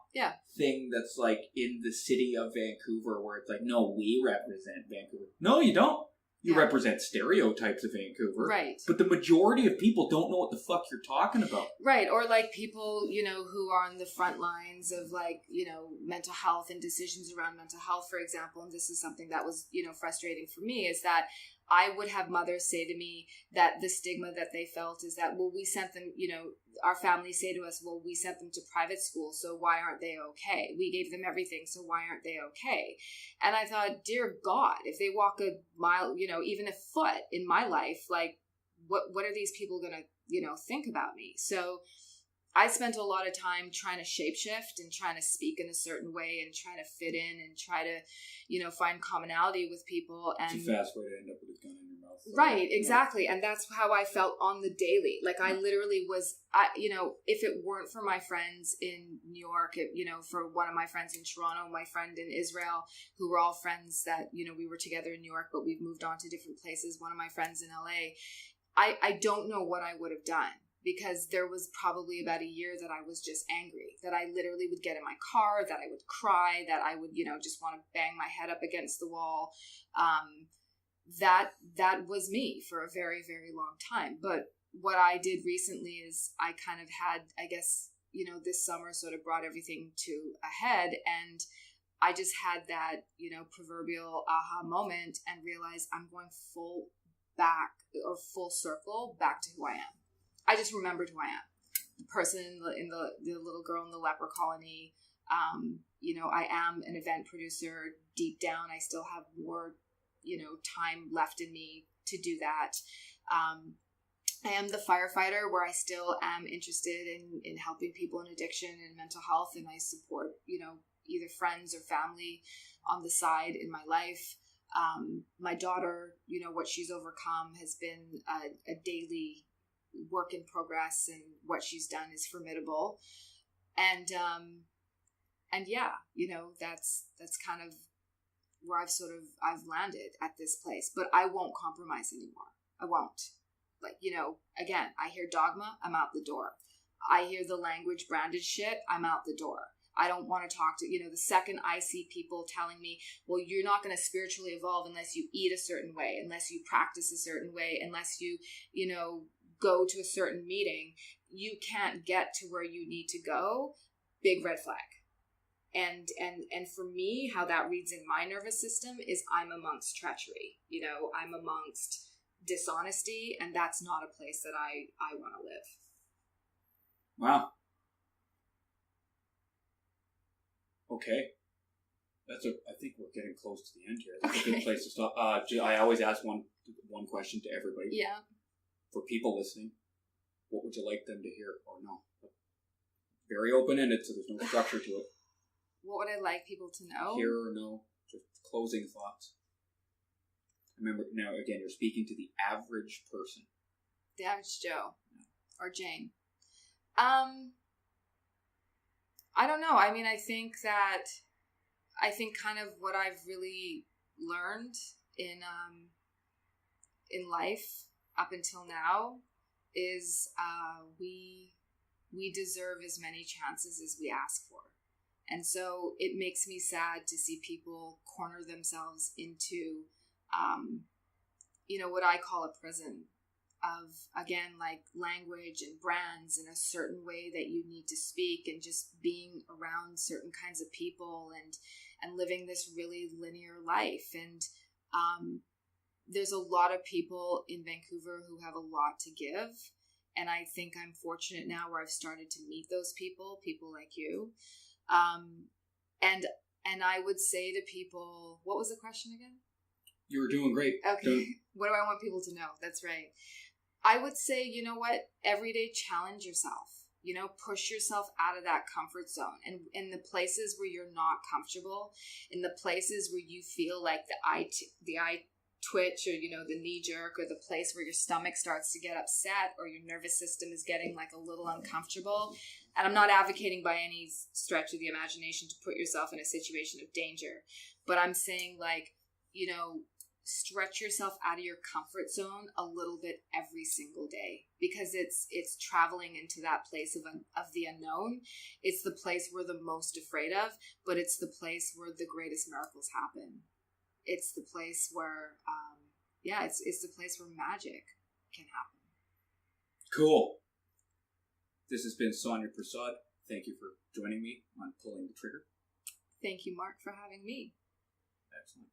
S3: thing that's like in the city of Vancouver, where it's like no, we represent Vancouver. No, you don't. You represent stereotypes of Vancouver.
S2: Right.
S3: But the majority of people don't know what the fuck you're talking about.
S2: Right. Or like people, who are on the front lines of like, mental health and decisions around mental health, for example. And this is something that was, frustrating for me is that I would have mothers say to me that the stigma that they felt is that, well, we sent them, our families say to us, well, we sent them to private school, so why aren't they okay? We gave them everything, so why aren't they okay? And I thought, dear God, if they walk a mile, even a foot in my life, like, what are these people going to, think about me? So I spent a lot of time trying to shapeshift and trying to speak in a certain way and trying to fit in and try to, find commonality with people. And
S3: it's a fast way to end up with a gun in your mouth.
S2: Right, exactly. And that's how I felt on the daily. Like I literally was, if it weren't for my friends in New York, for one of my friends in Toronto, my friend in Israel, who were all friends that, we were together in New York, but we've moved on to different places. One of my friends in LA, I don't know what I would have done. Because there was probably about a year that I was just angry, that I literally would get in my car, that I would cry, that I would, just want to bang my head up against the wall. That was me for a very, very long time. But what I did recently is I kind of had, I guess, this summer sort of brought everything to a head. And I just had that, proverbial aha moment and realized I'm going full circle back to who I am. I just remembered who I am. The person in the little girl in the leper colony. I am an event producer. Deep down, I still have more, time left in me to do that. I am the firefighter where I still am interested in helping people in addiction and mental health. And I support, either friends or family on the side in my life. My daughter, what she's overcome has been a daily work in progress, and what she's done is formidable. And yeah, that's kind of where I've landed at this place, but I won't compromise anymore. I won't. Like, again, I hear dogma, I'm out the door. I hear the language branded shit, I'm out the door. I don't want to talk to, the second I see people telling me, well, you're not going to spiritually evolve unless you eat a certain way, unless you practice a certain way, unless you, go to a certain meeting, you can't get to where you need to go. Big red flag. And for me, how that reads in my nervous system is I'm amongst treachery. I'm amongst dishonesty, and that's not a place that I want to live.
S3: Wow. Okay. I think we're getting close to the end here. That's a good place to stop. I always ask one question to everybody.
S2: Yeah.
S3: For people listening, what would you like them to hear or know? Very open-ended, so there's no structure to it.
S2: What would I like people to know?
S3: Hear or know? Just closing thoughts. Remember, now again, you're speaking to the average person.
S2: The average Joe. Or Jane. I don't know. I mean, I think kind of what I've really learned in life up until now is we deserve as many chances as we ask for. And so it makes me sad to see people corner themselves into, what I call a prison of, again, like language and brands in a certain way that you need to speak, and just being around certain kinds of people and living this really linear life. And there's a lot of people in Vancouver who have a lot to give. And I think I'm fortunate now where I've started to meet those people like you. And I would say to people, what was the question again?
S3: You were doing great.
S2: Okay. What do I want people to know? That's right. I would say, you know what? Every day challenge yourself. Push yourself out of that comfort zone. And in the places where you're not comfortable, in the places where you feel like the eye twitch, or the knee jerk, or the place where your stomach starts to get upset, or your nervous system is getting like a little uncomfortable. And I'm not advocating by any stretch of the imagination to put yourself in a situation of danger, but I'm saying, like, stretch yourself out of your comfort zone a little bit every single day, because it's traveling into that place of the unknown. It's the place we're the most afraid of, but it's the place where the greatest miracles happen. It's the place where, it's the place where magic can happen.
S3: Cool. This has been Sonya Prasad. Thank you for joining me on Pulling the Trigger.
S2: Thank you, Mark, for having me.
S3: Excellent.